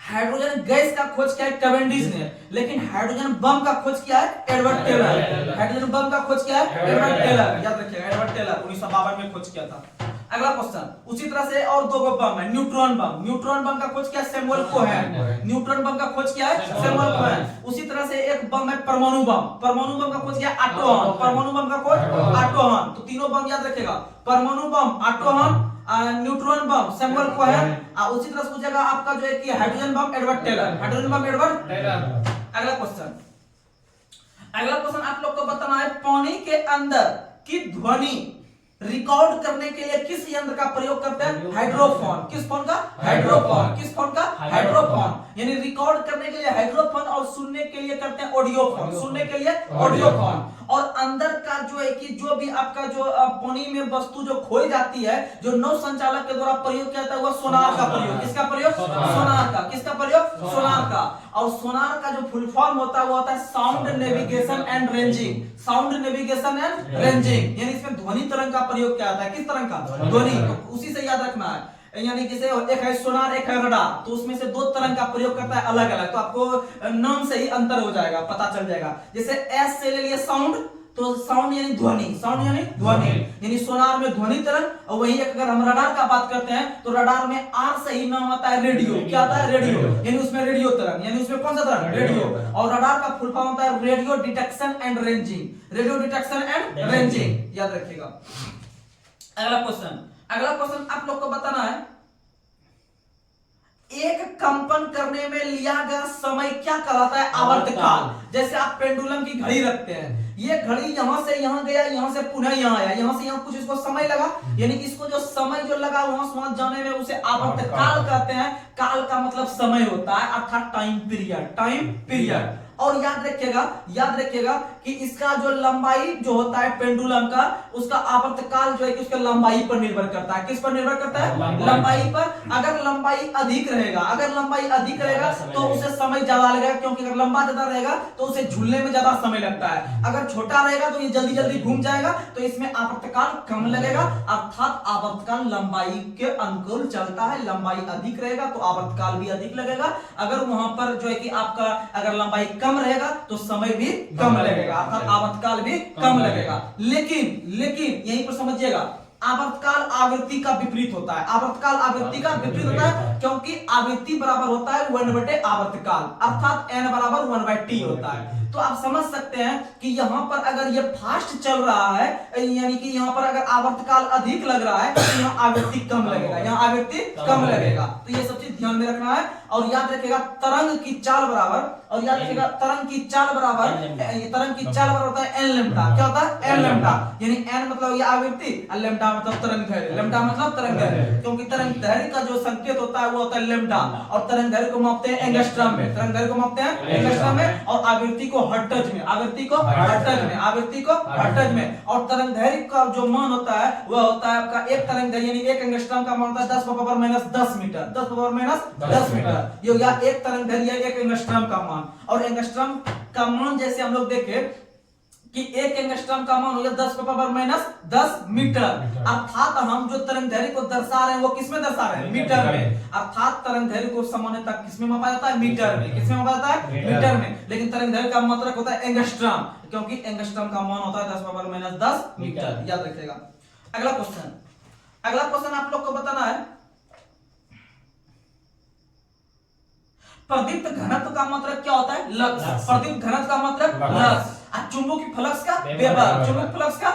S1: हाइड्रोजन गैस का खोज किया है कैवेंडिश ने, लेकिन हाइड्रोजन बम का खोज किया है एडवर्ड टेलर। हाइड्रोजन बम का खोज किया है एडवर्ड टेलर, याद रखिएगा, एडवर्ड टेलर 1952 में खोज किया था। अगला क्वेश्चन, उसी तरह से और 2 बम है। न्यूट्रॉन बम, न्यूट्रॉन बम का खोज किया है सैमुअल कोहेन। न्यूट्रॉन बम का खोज किया है सैमुअल कोहेन। उसी तरह से एक बम है परमाणु बम, परमाणु बम का खोज किया है ऑटो हॉर्न। परमाणु बम का खोज ऑटो हॉर्न। तो तीनों बम याद रखिएगा, परमाणु बम, ऑटो हॉर्न न्यूट्रॉन बम सैमुअल कोहेन। उसी तरह से पूछेगा आपका जो है कि hydrogen bomb Edward Teller, hydrogen bomb Edward Teller. अगला क्वेश्चन आप लोग को बताना है पानी के अंदर की ध्वनि रिकॉर्ड करने के लिए किस यंत्र का प्रयोग करते हैं? हाइड्रोफोन। किस फोन का? हाइड्रोफोन। किस फोन का? हाइड्रोफोन। यानी रिकॉर्ड करने के लिए हाइड्रोफोन और सुनने के लिए करते हैं ऑडियोफोन। सुनने के लिए ऑडियोफोन। और अंदर का जो है कि जो भी आपका जो पानी में वस्तु जो खोई जाती है, जो नौ संचालक के द्वारा प्रयोग किया जाता है, वह सोनार का प्रयोग। किसका प्रयोग? सोनार का। किसका प्रयोग? सोनार का। और सोनार का जो फुल फॉर्म होता है वो होता है sound navigation and ranging. Sound navigation and ranging, यानी इसमें ध्वनि तरंग का प्रयोग किया जाता है। किस तरंग का? ध्वनि। तो उसी से याद रखना है। यानी जैसे एक है सोनार, एक है रडार, तो उसमें से दो तरंग का प्रयोग करता है अलग अलग। तो आपको नाम से ही अंतर हो जाएगा, पता चल जाएगा। जैसे एस से ले लिए साउंड, तो साउंड यानी ध्वनि, साउंड यानी ध्वनि, यानी सोनार में ध्वनि तरंग। और वही अगर हम रडार का बात करते हैं तो रडार में आर से ही नाम आता है रेडियो। क्या आता है? रेडियो, यानी उसमें रेडियो तरंग, यानी उसमें कौन सा तरंग? रेडियो। और रडार का फुल फॉर्म होता है radio detection and ranging. Radio detection and ranging, याद रखिएगा। अगला क्वेश्चन आप लोग को बताना है, एक कंपन करने में लिया गया समय क्या कहलाता है? आवर्तकाल। जैसे आप पेंडुलम की घड़ी रखते हैं, ये घड़ी यहां से यहां गया, यहां से पुनः यहां आया, यहां से यहां कुछ इसको समय लगा, यानी इसको जो समय जो लगा वहां से वहां जाने में उसे आवर्तकाल कहते हैं। काल का मतलब समय होता है, अर्थात टाइम पीरियड। Time period. और याद रखिएगा कि इसका जो लंबाई जो होता है पेंडुलम का, उसका आवर्तकाल जो है कि उसके लंबाई पर निर्भर करता है। किस पर निर्भर करता है? लंबाई पर। अगर लंबाई अधिक रहेगा तो उसे समय ज्यादा लगेगा, क्योंकि अगर लंबा ज्यादा रहेगा तो उसे झूलने में ज्यादा समय लगता है। अगर छोटा रहेगा तो ये जल्दी जल्दी घूम जाएगा, तो इसमें आवर्तकाल कम लगेगा। अर्थात आवर्तकाल लंबाई के अनुकूल चलता है। लंबाई अधिक रहेगा तो आवर्तकाल भी अधिक लगेगा। अगर वहां पर जो है कि आपका अगर लंबाई कम रहेगा तो समय भी कम लगेगा, अर्थात आवर्तकाल भी कम लगेगा। लेकिन यहीं पर समझिएगा, आवर्तकाल आवृत्ति का विपरीत होता है। आवर्तकाल आवृत्ति का विपरीत होता है, क्योंकि आवृत्ति बराबर होता है 1/, आवर्तकाल अर्थात n बराबर 1/t होता है। तो आप समझ सकते हैं कि यहां पर अगर ये फास्ट चल रहा है, यानी कि यहां पर अगर आवर्तकाल अधिक लग रहा है तो यहां आवृत्ति कम लगेगा, यहां आवृत्ति कम लगेगा। तो ये सब चीज ध्यान में रखना है। और याद रखिएगा तरंग की चाल बराबर, और याद रखिएगा तरंग की चाल बराबर होता है n लैम्डा। क्या होता है? n लैम्डा, यानी n मतलब ये आवृत्ति और लैम्डा मतलब तरंग दैर्घ्य। लैम्डा मतलब तरंग दैर्घ्य, क्योंकि तरंग दैर्घ्य का जो संकेत होता है वो होता है लैम्डा। और तरंग दैर्घ्य को मापते हैं एंगस्ट्रॉम में, तरंग दैर्घ्य को मापते हैं एंगस्ट्रॉम में। और आवृत्ति को हर्ट्ज में, आवृत्ति को हर्ट्ज में। और तरंग दैर्घ्य का जो मान होता है वह होता है आपका एक तरंग दैर्घ्य, यानी एक एंगस्ट्रॉम का मान होता है 10⁻⁻10 मीटर। 10⁻⁻10 मीटर ये या एक तरंग दैर्घ्य, एक एंगस्ट्रॉम का मान। और एंगस्ट्रॉम का मान जैसे हम लोग देखे कि एक एंगस्ट्रॉम का मान हो गया 10⁻⁻10 मीटर। अर्थात हम जो तरंग दैर्घ्य को दर्शा रहे हैं वो किसमें दर्शा रहे हैं? मीटर में। अर्थात तरंग दैर्घ्य को सामान्यतः किसमें मापा जाता है? मीटर में। किसमें मापा जाता है? मीटर में। लेकिन तरंग दैर्घ्य का मात्रक होता है एंगस्ट्रॉम, क्योंकि एंगस्ट्रॉम का मान होता है 10⁻⁻10 मीटर। याद रखिएगा। अगला क्वेश्चन आप लोग को बताना है, प्रदीप्त घनत्व का मात्रक क्या होता है? लक्स। प्रदीप्त घनत्व का मात्रक लक्स। चुंबकीय फ्लक्स का वेबर, चुंबकीय फ्लक्स का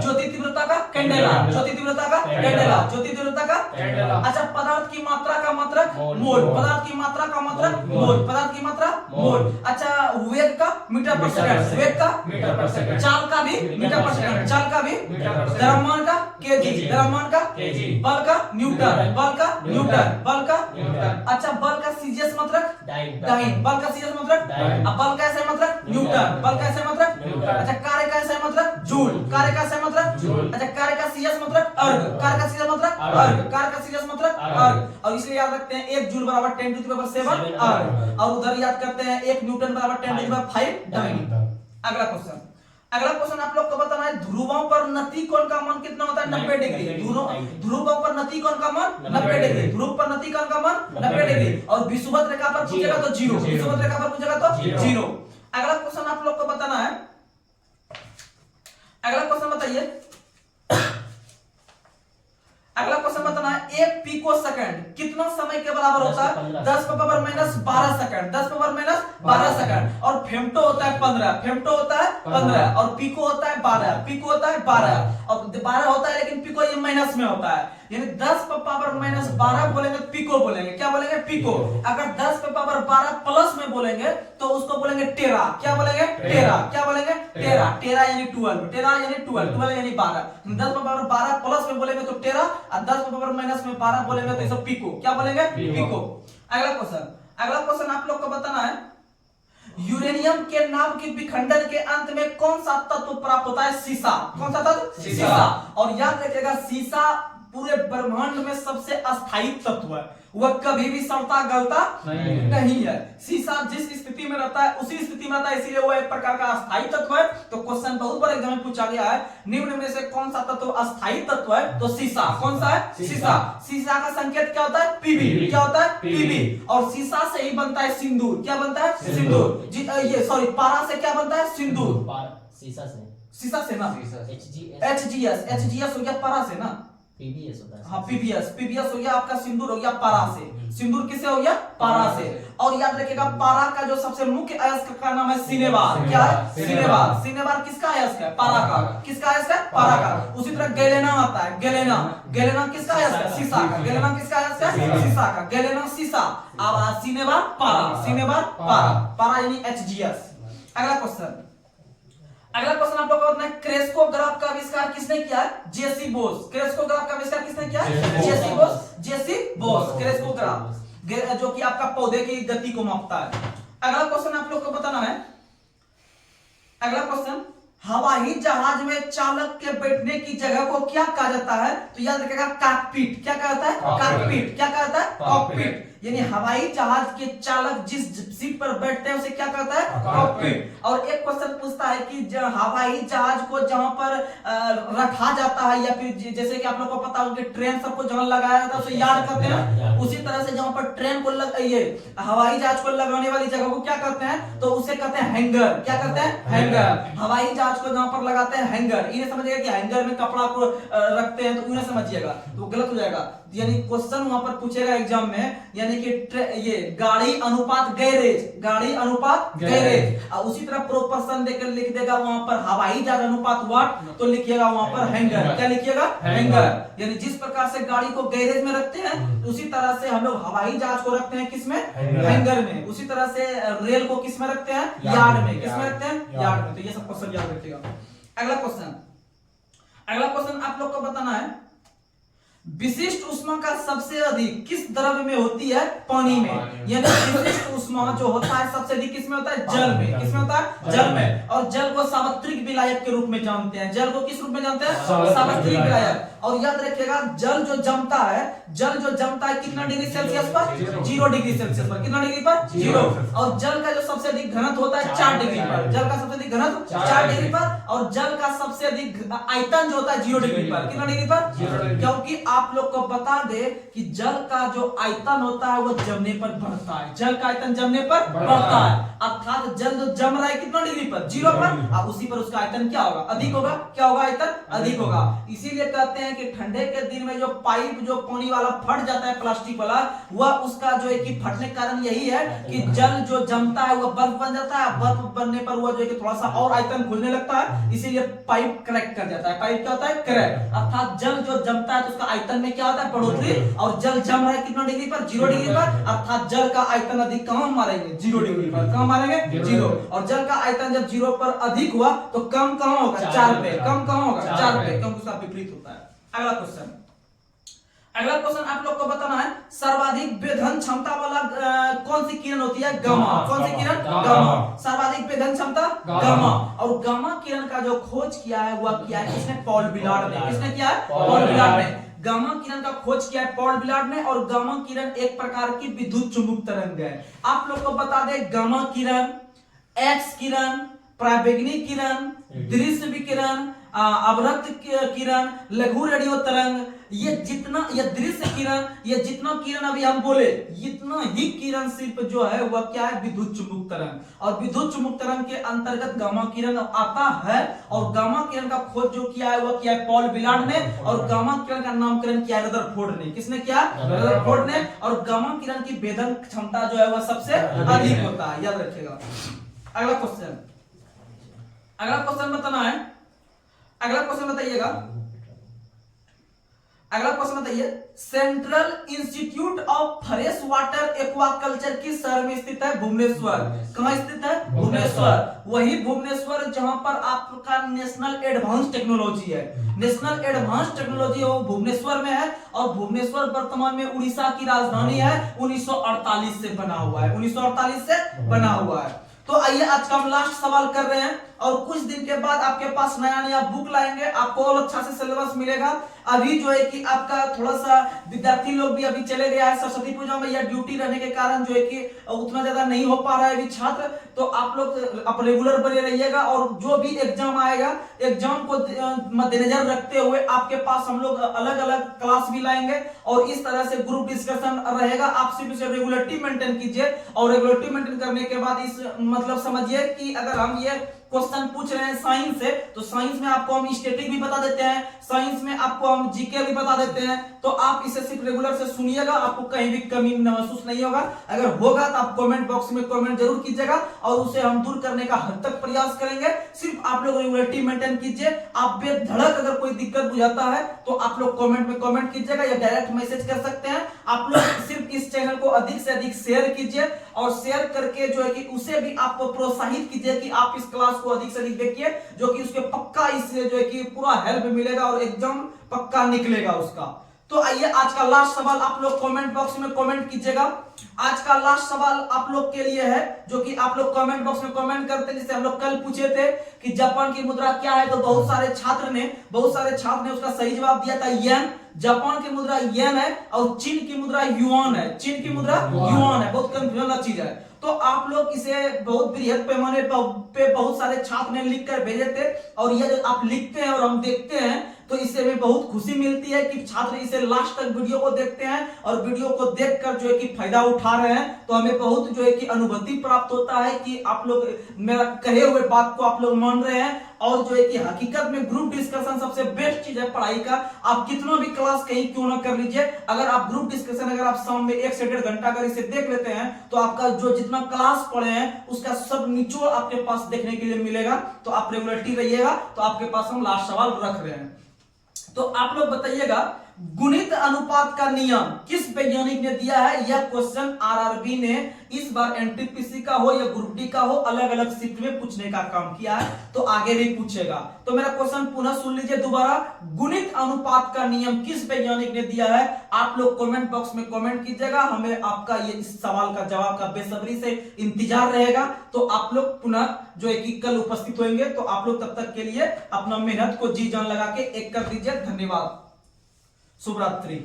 S1: ज्योति तीव्रता का कैंडेला, ज्योति तीव्रता का कैंडेला, ज्योति तीव्रता का कैंडेला। अच्छा, पदार्थ की मात्रा का मात्रक मोल, पदार्थ की मात्रा का मात्रक मोल, पदार्थ की मात्रा मोल। अच्छा, वेग का मीटर पर सेकंड, वेग का मीटर पर सेकंड, चाल का भी मीटर पर सेकंड, चाल का भी द्रव्यमान का केजी, द्रव्यमान का केजी, बल का न्यूटन, बल का न्यूटन, बल का न्यूटन। अच्छा, बल का सीजीएस मात्रक डाइन, बल का सीजीएस मात्रक, अब बल का ऐसे मात्रक न्यूटन, बल का ऐसे मात्रक न्यूटन। अच्छा, कार्य का ऐसे मात्रक जूल, कार्य का ऐसे मात्रक जूल। अच्छा, कार्य का सीजीएस मात्रक अर्ग, कार्य का सीजीएस मात्रक अर्ग, कार्य का सीजीएस मात्रक अर्ग। और इसलिए याद रखते हैं 1 जूल बराबर 10⁻7 अर्ग। और उधर याद करते हैं 1 न्यूटन बराबर 10⁵ डाइन। अगला क्वेश्चन आप लोग को बताना है, ध्रुवों पर नति कोण का मान कितना होता है? 90 डिग्री। ध्रुवों पर नति कोण का मान 90 डिग्री, ध्रुव पर नति कोण का मान 90 डिग्री। और विषुवत रेखा पर पूछेगा तो 0, विषुवत रेखा पर पूछेगा तो 0। अगला क्वेश्चन आप लोग को बताना है, अगला क्वेश्चन बताइए, अगला क्वेश्चन बताना है 1 पिको सेकंड कितना समय के बराबर होता है? 10⁻⁻12 सेकंड, 10⁻⁻12 सेकंड। और फेम्टो होता है 15, फेम्टो होता है 15। और पिको होता है 12, पिको होता है 12। और 12 होता है लेकिन पिको ये माइनस में होता है। यानी 10 पे पावर माइनस 12 बोलेंगे तो पिको बोलेंगे। क्या बोलेंगे? पिको। अगर 10 पे पावर 12 प्लस में बोलेंगे तो उसको बोलेंगे टेरा। क्या बोलेंगे? टेरा। क्या बोलेंगे? टेरा। टेरा यानी 12, टेरा यानी 12, 12 यानी 12। 10 पे पावर 12 प्लस में बोलेंगे तो टेरा, और 10 पे पावर माइनस में 12 बोलेंगे तो ये सब पिको। क्या बोलेंगे? पिको। अगला क्वेश्चन आप लोग को बताना है, यूरेनियम के नाम के विखंडन के अंत में कौन सा तत्व प्राप्त होता है? सीसा। कौन सा तत्व? सीसा। और याद रखिएगा, सीसा पूरे ब्रह्मांड में सबसे अस्थायी तत्व है, वह कभी भी सड़ता गलता नहीं है। सीसा जिस स्थिति में रहता है उसी स्थिति में रहता है, इसीलिए वो एक प्रकार का अस्थायी तत्व है। तो क्वेश्चन बहुत बार एग्जाम में पूछा गया है, निम्न में से कौन सा तत्व अस्थायी तत्व है? तो सीसा। कौन सा है? सीसा। सीसा का संकेत क्या होता है? पीबी। क्या होता है? पीबी। और सीसा से ही बनता है सिंदूर। क्या बनता है? सिंदूर। ये सॉरी, पारा से क्या बनता है? सिंदूर। सीसा से ना, एचजीएस हो गया पारा से ना,
S2: पीबीएस होता है।
S1: हाँ पीबीएस हो गया आपका, सिंदूर हो गया पारा से। सिंदूर किससे हो गया? पारा से। और याद रखिएगा, पारा का जो सबसे मुख्य अयस्क का नाम है सिनेबार। क्या है? सिनेबार। सिनेबार किसका अयस्क है? पारा का। किसका अयस्क है? पारा का। उसी तरह गैलेना आता है, गैलेना। गैलेना किसका अयस्क है? सीसा का। गैलेना किसका अयस्क है? सीसा का। गैलेना सीसा। अब सिनेबार पारा, सिनेबार पारा, पारा यानी एचजीएस। अगला क्वेश्चन आप लोगों को बताना है, क्रेस्कोग्राफ का आविष्कार किसने किया है? जेसी बोस। क्रेस्कोग्राफ का आविष्कार किसने किया है? जेसी बोस। जेसी बोस। क्रेस्कोग्राफ जो कि आपका पौधे की गति को मापता है। अगला क्वेश्चन आप लोग को बताना है, अगला क्वेश्चन, हवाई जहाज में चालक के बैठने की जगह को क्या कहा जाता है? तो याद रखिएगा, कॉकपिट। क्या कहता है? कॉकपिट। क्या कहता है? कॉकपिट। यानी हवाई जहाज के चालक जिस सीट पर बैठते हैं उसे क्या कहता है? कॉकपिट। और एक क्वेश्चन पूछता है कि हवाई जहाज को जहां पर रखा जाता है, या फिर जैसे कि आप लोग को पता हो कि ट्रेन सबको जहां लगाया जाता है उसे यार्ड कहते हैं, उसी तरह से जहां पर ट्रेन को ये हवाई जहाज को लगाने वाली जगह को क्या कहते हैं? तो उसे कहते हैं हैंगर। क्या कहते हैं? हैंगर। हवाई जहाज को जहां पर लगाते हैं हैंगर। इन्हें समझिएगा कि हैंगर में कपड़ा को रखते हैं, तो इन्हें समझिएगा, तो गलत हो जाएगा। यानी क्वेश्चन वहां पर पूछेगा एग्जाम में, यानी कि ये गाड़ी अनुपात गैरेज, गाड़ी अनुपात गैरेज। और उसी तरह प्रोपोर्शन देकर लिख देगा वहां पर हवाई जहाज अनुपात वाट, तो लिखिएगा वहां पर हैंगर। क्या लिखिएगा? हैंगर। यानी जिस प्रकार से गाड़ी को गैरेज में रखते हैं, उसी तरह से हम लोग हवाई जहाज को रखते हैं किसमें? हैंगर में। उसी तरह से रेल को किसमें रखते हैं? यार्ड में। किसमें रखते हैं? यार्ड में। तो ये सब क्वेश्चन याद रखिएगा। अगला क्वेश्चन आप लोग को बताना है, विशिष्ट ऊष्मा का सबसे अधिक किस द्रव्य में होती है? पानी में। यानी विशिष्ट ऊष्मा जो होता है सबसे अधिक किसमें होता है? जल में। किसमें होता है? जल में। और जल को सार्वत्रिक विलायक के रूप में जानते हैं। जल को किस रूप में जानते हैं? सार्वत्रिक विलायक। और याद रखिएगा, जल जो जमता है कितना डिग्री सेल्सियस पर? 0 डिग्री सेल्सियस पर। कितना डिग्री पर? 0। और जल का जो सबसे अधिक घनत्व होता है 4 डिग्री पर। जल का सबसे अधिक घनत्व 4 डिग्री पर। और जल का सबसे अधिक आयतन जो होता है 0 डिग्री पर। कितना डिग्री पर? 0। क्योंकि आप लोग को बता दे कि जल का जो आयतन होता है वो जमने पर बढ़ता है। जल का आयतन जमने पर बढ़ता है, अर्थात जल जो जम रहा है कितना डिग्री पर? 0 पर। अब उसी पर उसका आयतन क्या होगा? अधिक होगा। क्या होगा? आयतन अधिक होगा। इसीलिए कहते हैं कि ठंडे के दिन में जो पाइप जो पानी वाला फट जाता है, प्लास्टिक वाला, वह उसका जो है कि फटने का कारण यही है कि जल जो जमता है वह बर्फ बन जाता है। बर्फ बनने पर वह जो है कि थोड़ा सा और आयतन खुलने लगता है, इसीलिए पाइप क्रैक कर जाता है। पाइप क्या होता है? क्रैक। अर्थात जल जो जमता है तो उसका आयतन में क्या होता है? बढ़ोतरी। और जल जम रहा है कितना डिग्री पर? 0 डिग्री पर। अर्थात जल का आयतन अधिक कहां मारेंगे? 0 डिग्री पर। कहां मारेंगे? 0। और जल का आयतन जब 0 पर अधिक हुआ तो कम कहां होगा? 4 पे। कम कहां होगा? 4 पे, क्योंकि उसका विपरीत होता है। अगला क्वेश्चन आप लोग को बताना है, सर्वाधिक वेधन क्षमता वाला कौन सी किरण होती है? गामा। कौन सी किरण? गामा। सर्वाधिक वेधन क्षमता गामा। और गामा किरण का जो खोज किया है वह किया है किसने? पॉल विलार्ड ने। किसने किया है? पॉल विलार्ड ने। गामा किरण का खोज किया है पॉल विलार्ड ने। और गामा किरण एक प्रकार की विद्युत चुंबक तरंग है। आप लोग को बता दें, गामा किरण, एक्स किरण, पराबैंगनी किरण, दृश्य विकिरण, अवरक्त किरण, लघु रेडियो तरंग, ये दृश्य किरण, ये जितना किरण अभी हम बोले, इतना ही किरण सिर्फ जो है वह क्या है? विद्युत चुंबक तरंग। और विद्युत चुंबक तरंग के अंतर्गत गामा किरण आता है। और गामा किरण का खोज जो किया है वह किया है पॉल विलार्ड ने। और गामा किरण का नामकरण किया है रदरफोर्ड ने। किसने किया? रदरफोर्ड ने। और गामा किरण की वेधन क्षमता जो है वह सबसे अधिक होता है, याद रखिएगा। अगला क्वेश्चन बताना है, अगला क्वेश्चन बताइएगा, अगला क्वेश्चन बताइए, central institute of fresh water aquaculture किस शहर में स्थित है? भुवनेश्वर। कहां स्थित है? भुवनेश्वर। वही भुवनेश्वर जहां पर आपका नेशनल एडवांस टेक्नोलॉजी है, नेशनल एडवांस टेक्नोलॉजी वो भुवनेश्वर में है। और भुवनेश्वर वर्तमान में उड़ीसा की राजधानी है, 1948 से बना हुआ है, 1948 से बना हुआ है। तो आइए आज का हम लास्ट सवाल कर रहे हैं और कुछ दिन के बाद आपके पास नया नया बुक लाएंगे, आपको और अच्छा से सिलेबस मिलेगा। अभी जो है कि आपका थोड़ा सा विद्यार्थी लोग भी अभी चले गया है सरस्वती पूजा में, या ड्यूटी रहने के कारण जो है कि उतना ज्यादा नहीं हो पा रहा है अभी छात्र। तो आप लोग आप रेगुलर बने रहिएगा और जो भी एग्जाम आएगा, एग्जाम को मद्देनजर रखते हुए आपके पास हम लोग अलग अलग क्लास भी लाएंगे और इस तरह से ग्रुप डिस्कशन रहेगा। आप सिर्फ इसे रेगुलरिटी मेंटेन कीजिए और रेगुलरिटी मेंटेन करने के बाद इस मतलब समझिए कि अगर हम ये क्वेश्चन पूछ रहे हैं साइंस से, तो साइंस में आपको हम स्टैटिक भी बता देते हैं, साइंस में आपको हम जीके भी बता देते हैं। तो आप इसे सिर्फ रेगुलर से सुनिएगा, आपको कहीं भी कमी महसूस नहीं होगा। अगर होगा तो आप कमेंट बॉक्स में कमेंट जरूर कीजिएगा और उसे हम दूर करने का हद तक प्रयास करेंगे। सिर्फ आप लोग रेगुलरिटी मेंटेन कीजिए। आप बेधड़क अगर कोई दिक्कत बुझाता है तो आप लोग कमेंट में कमेंट कीजिएगा या डायरेक्ट मैसेज कर सकते हैं। आप लोग सिर्फ इस चैनल को अधिक से अधिक शेयर कीजिए और शेयर करके जो है कि उसे भी आप प्रोत्साहित कीजिए कि आप इस क्लास को अधिक से अधिक देखिए, जो कि उसके पक्का इससे जो है कि पूरा हेल्प मिलेगा और एग्जाम पक्का निकलेगा उसका। तो आइए आज का लास्ट सवाल आप लोग कमेंट बॉक्स में कमेंट कीजिएगा। आज का लास्ट सवाल आप लोग के लिए है जो कि आप लोग कमेंट बॉक्स में कमेंट करते हैं। जैसे हम लोग कल पूछे थे कि जापान की मुद्रा क्या है, तो बहुत सारे छात्र ने उसका सही जवाब दिया था येन। जापान की मुद्रा येन है और चीन की मुद्रा युआन है। चीन की मुद्रा युआन है। बहुत कंफ्यूजन वाला चीज है। तो आप लोग इसे बहुत बृहद पैमाने पे बहुत सारे छात्र ने लिख कर भेजे थे और ये जो आप लिखते हैं और हम देखते हैं तो इससे हमें बहुत खुशी मिलती है कि छात्र इसे लास्ट तक वीडियो को देखते हैं और वीडियो को देखकर जो है कि फायदा उठा रहे हैं। तो हमें बहुत जो है कि अनुभूति प्राप्त होता है कि आप लोग मेरा कहे हुए बात को आप लोग मान रहे हैं। और जो है कि हकीकत में ग्रुप डिस्कशन सबसे बेस्ट चीज है पढ़ाई का। आप कितना भी क्लास कहीं क्यों ना कर लीजिए, अगर आप ग्रुप डिस्कशन अगर आप शाम में 1 से 1.5 घंटा अगर इसे देख लेते हैं तो आपका जो जितना क्लास पढ़े हैं उसका सब निचोड़ आपके पास देखने के लिए मिलेगा। तो आप रेगुलरिटी रहिएगा। तो आपके पास हम लास्ट सवाल रख रहे हैं। तो आप लोग बताइएगा, गुणित अनुपात का नियम किस वैज्ञानिक ने दिया है? यह क्वेश्चन आरआरबी ने इस बार एनटीपीसी का हो या ग्रुप डी का हो अलग अलग शिफ्ट में पूछने का काम किया है, तो आगे भी पूछेगा। तो मेरा क्वेश्चन पुनः सुन लीजिए दोबारा, गुणित अनुपात का नियम किस वैज्ञानिक ने दिया है? आप लोग कमेंट बॉक्स में कमेंट कीजिएगा। हमें आपका ये इस सवाल का जवाब का बेसब्री से इंतजार रहेगा। तो आप लोग पुनः जो है कि कल उपस्थित होंगे। तो आप लोग तब तक के लिए अपना मेहनत को जी जान लगा के एक कर दीजिए। धन्यवाद। शुभ रात्रि।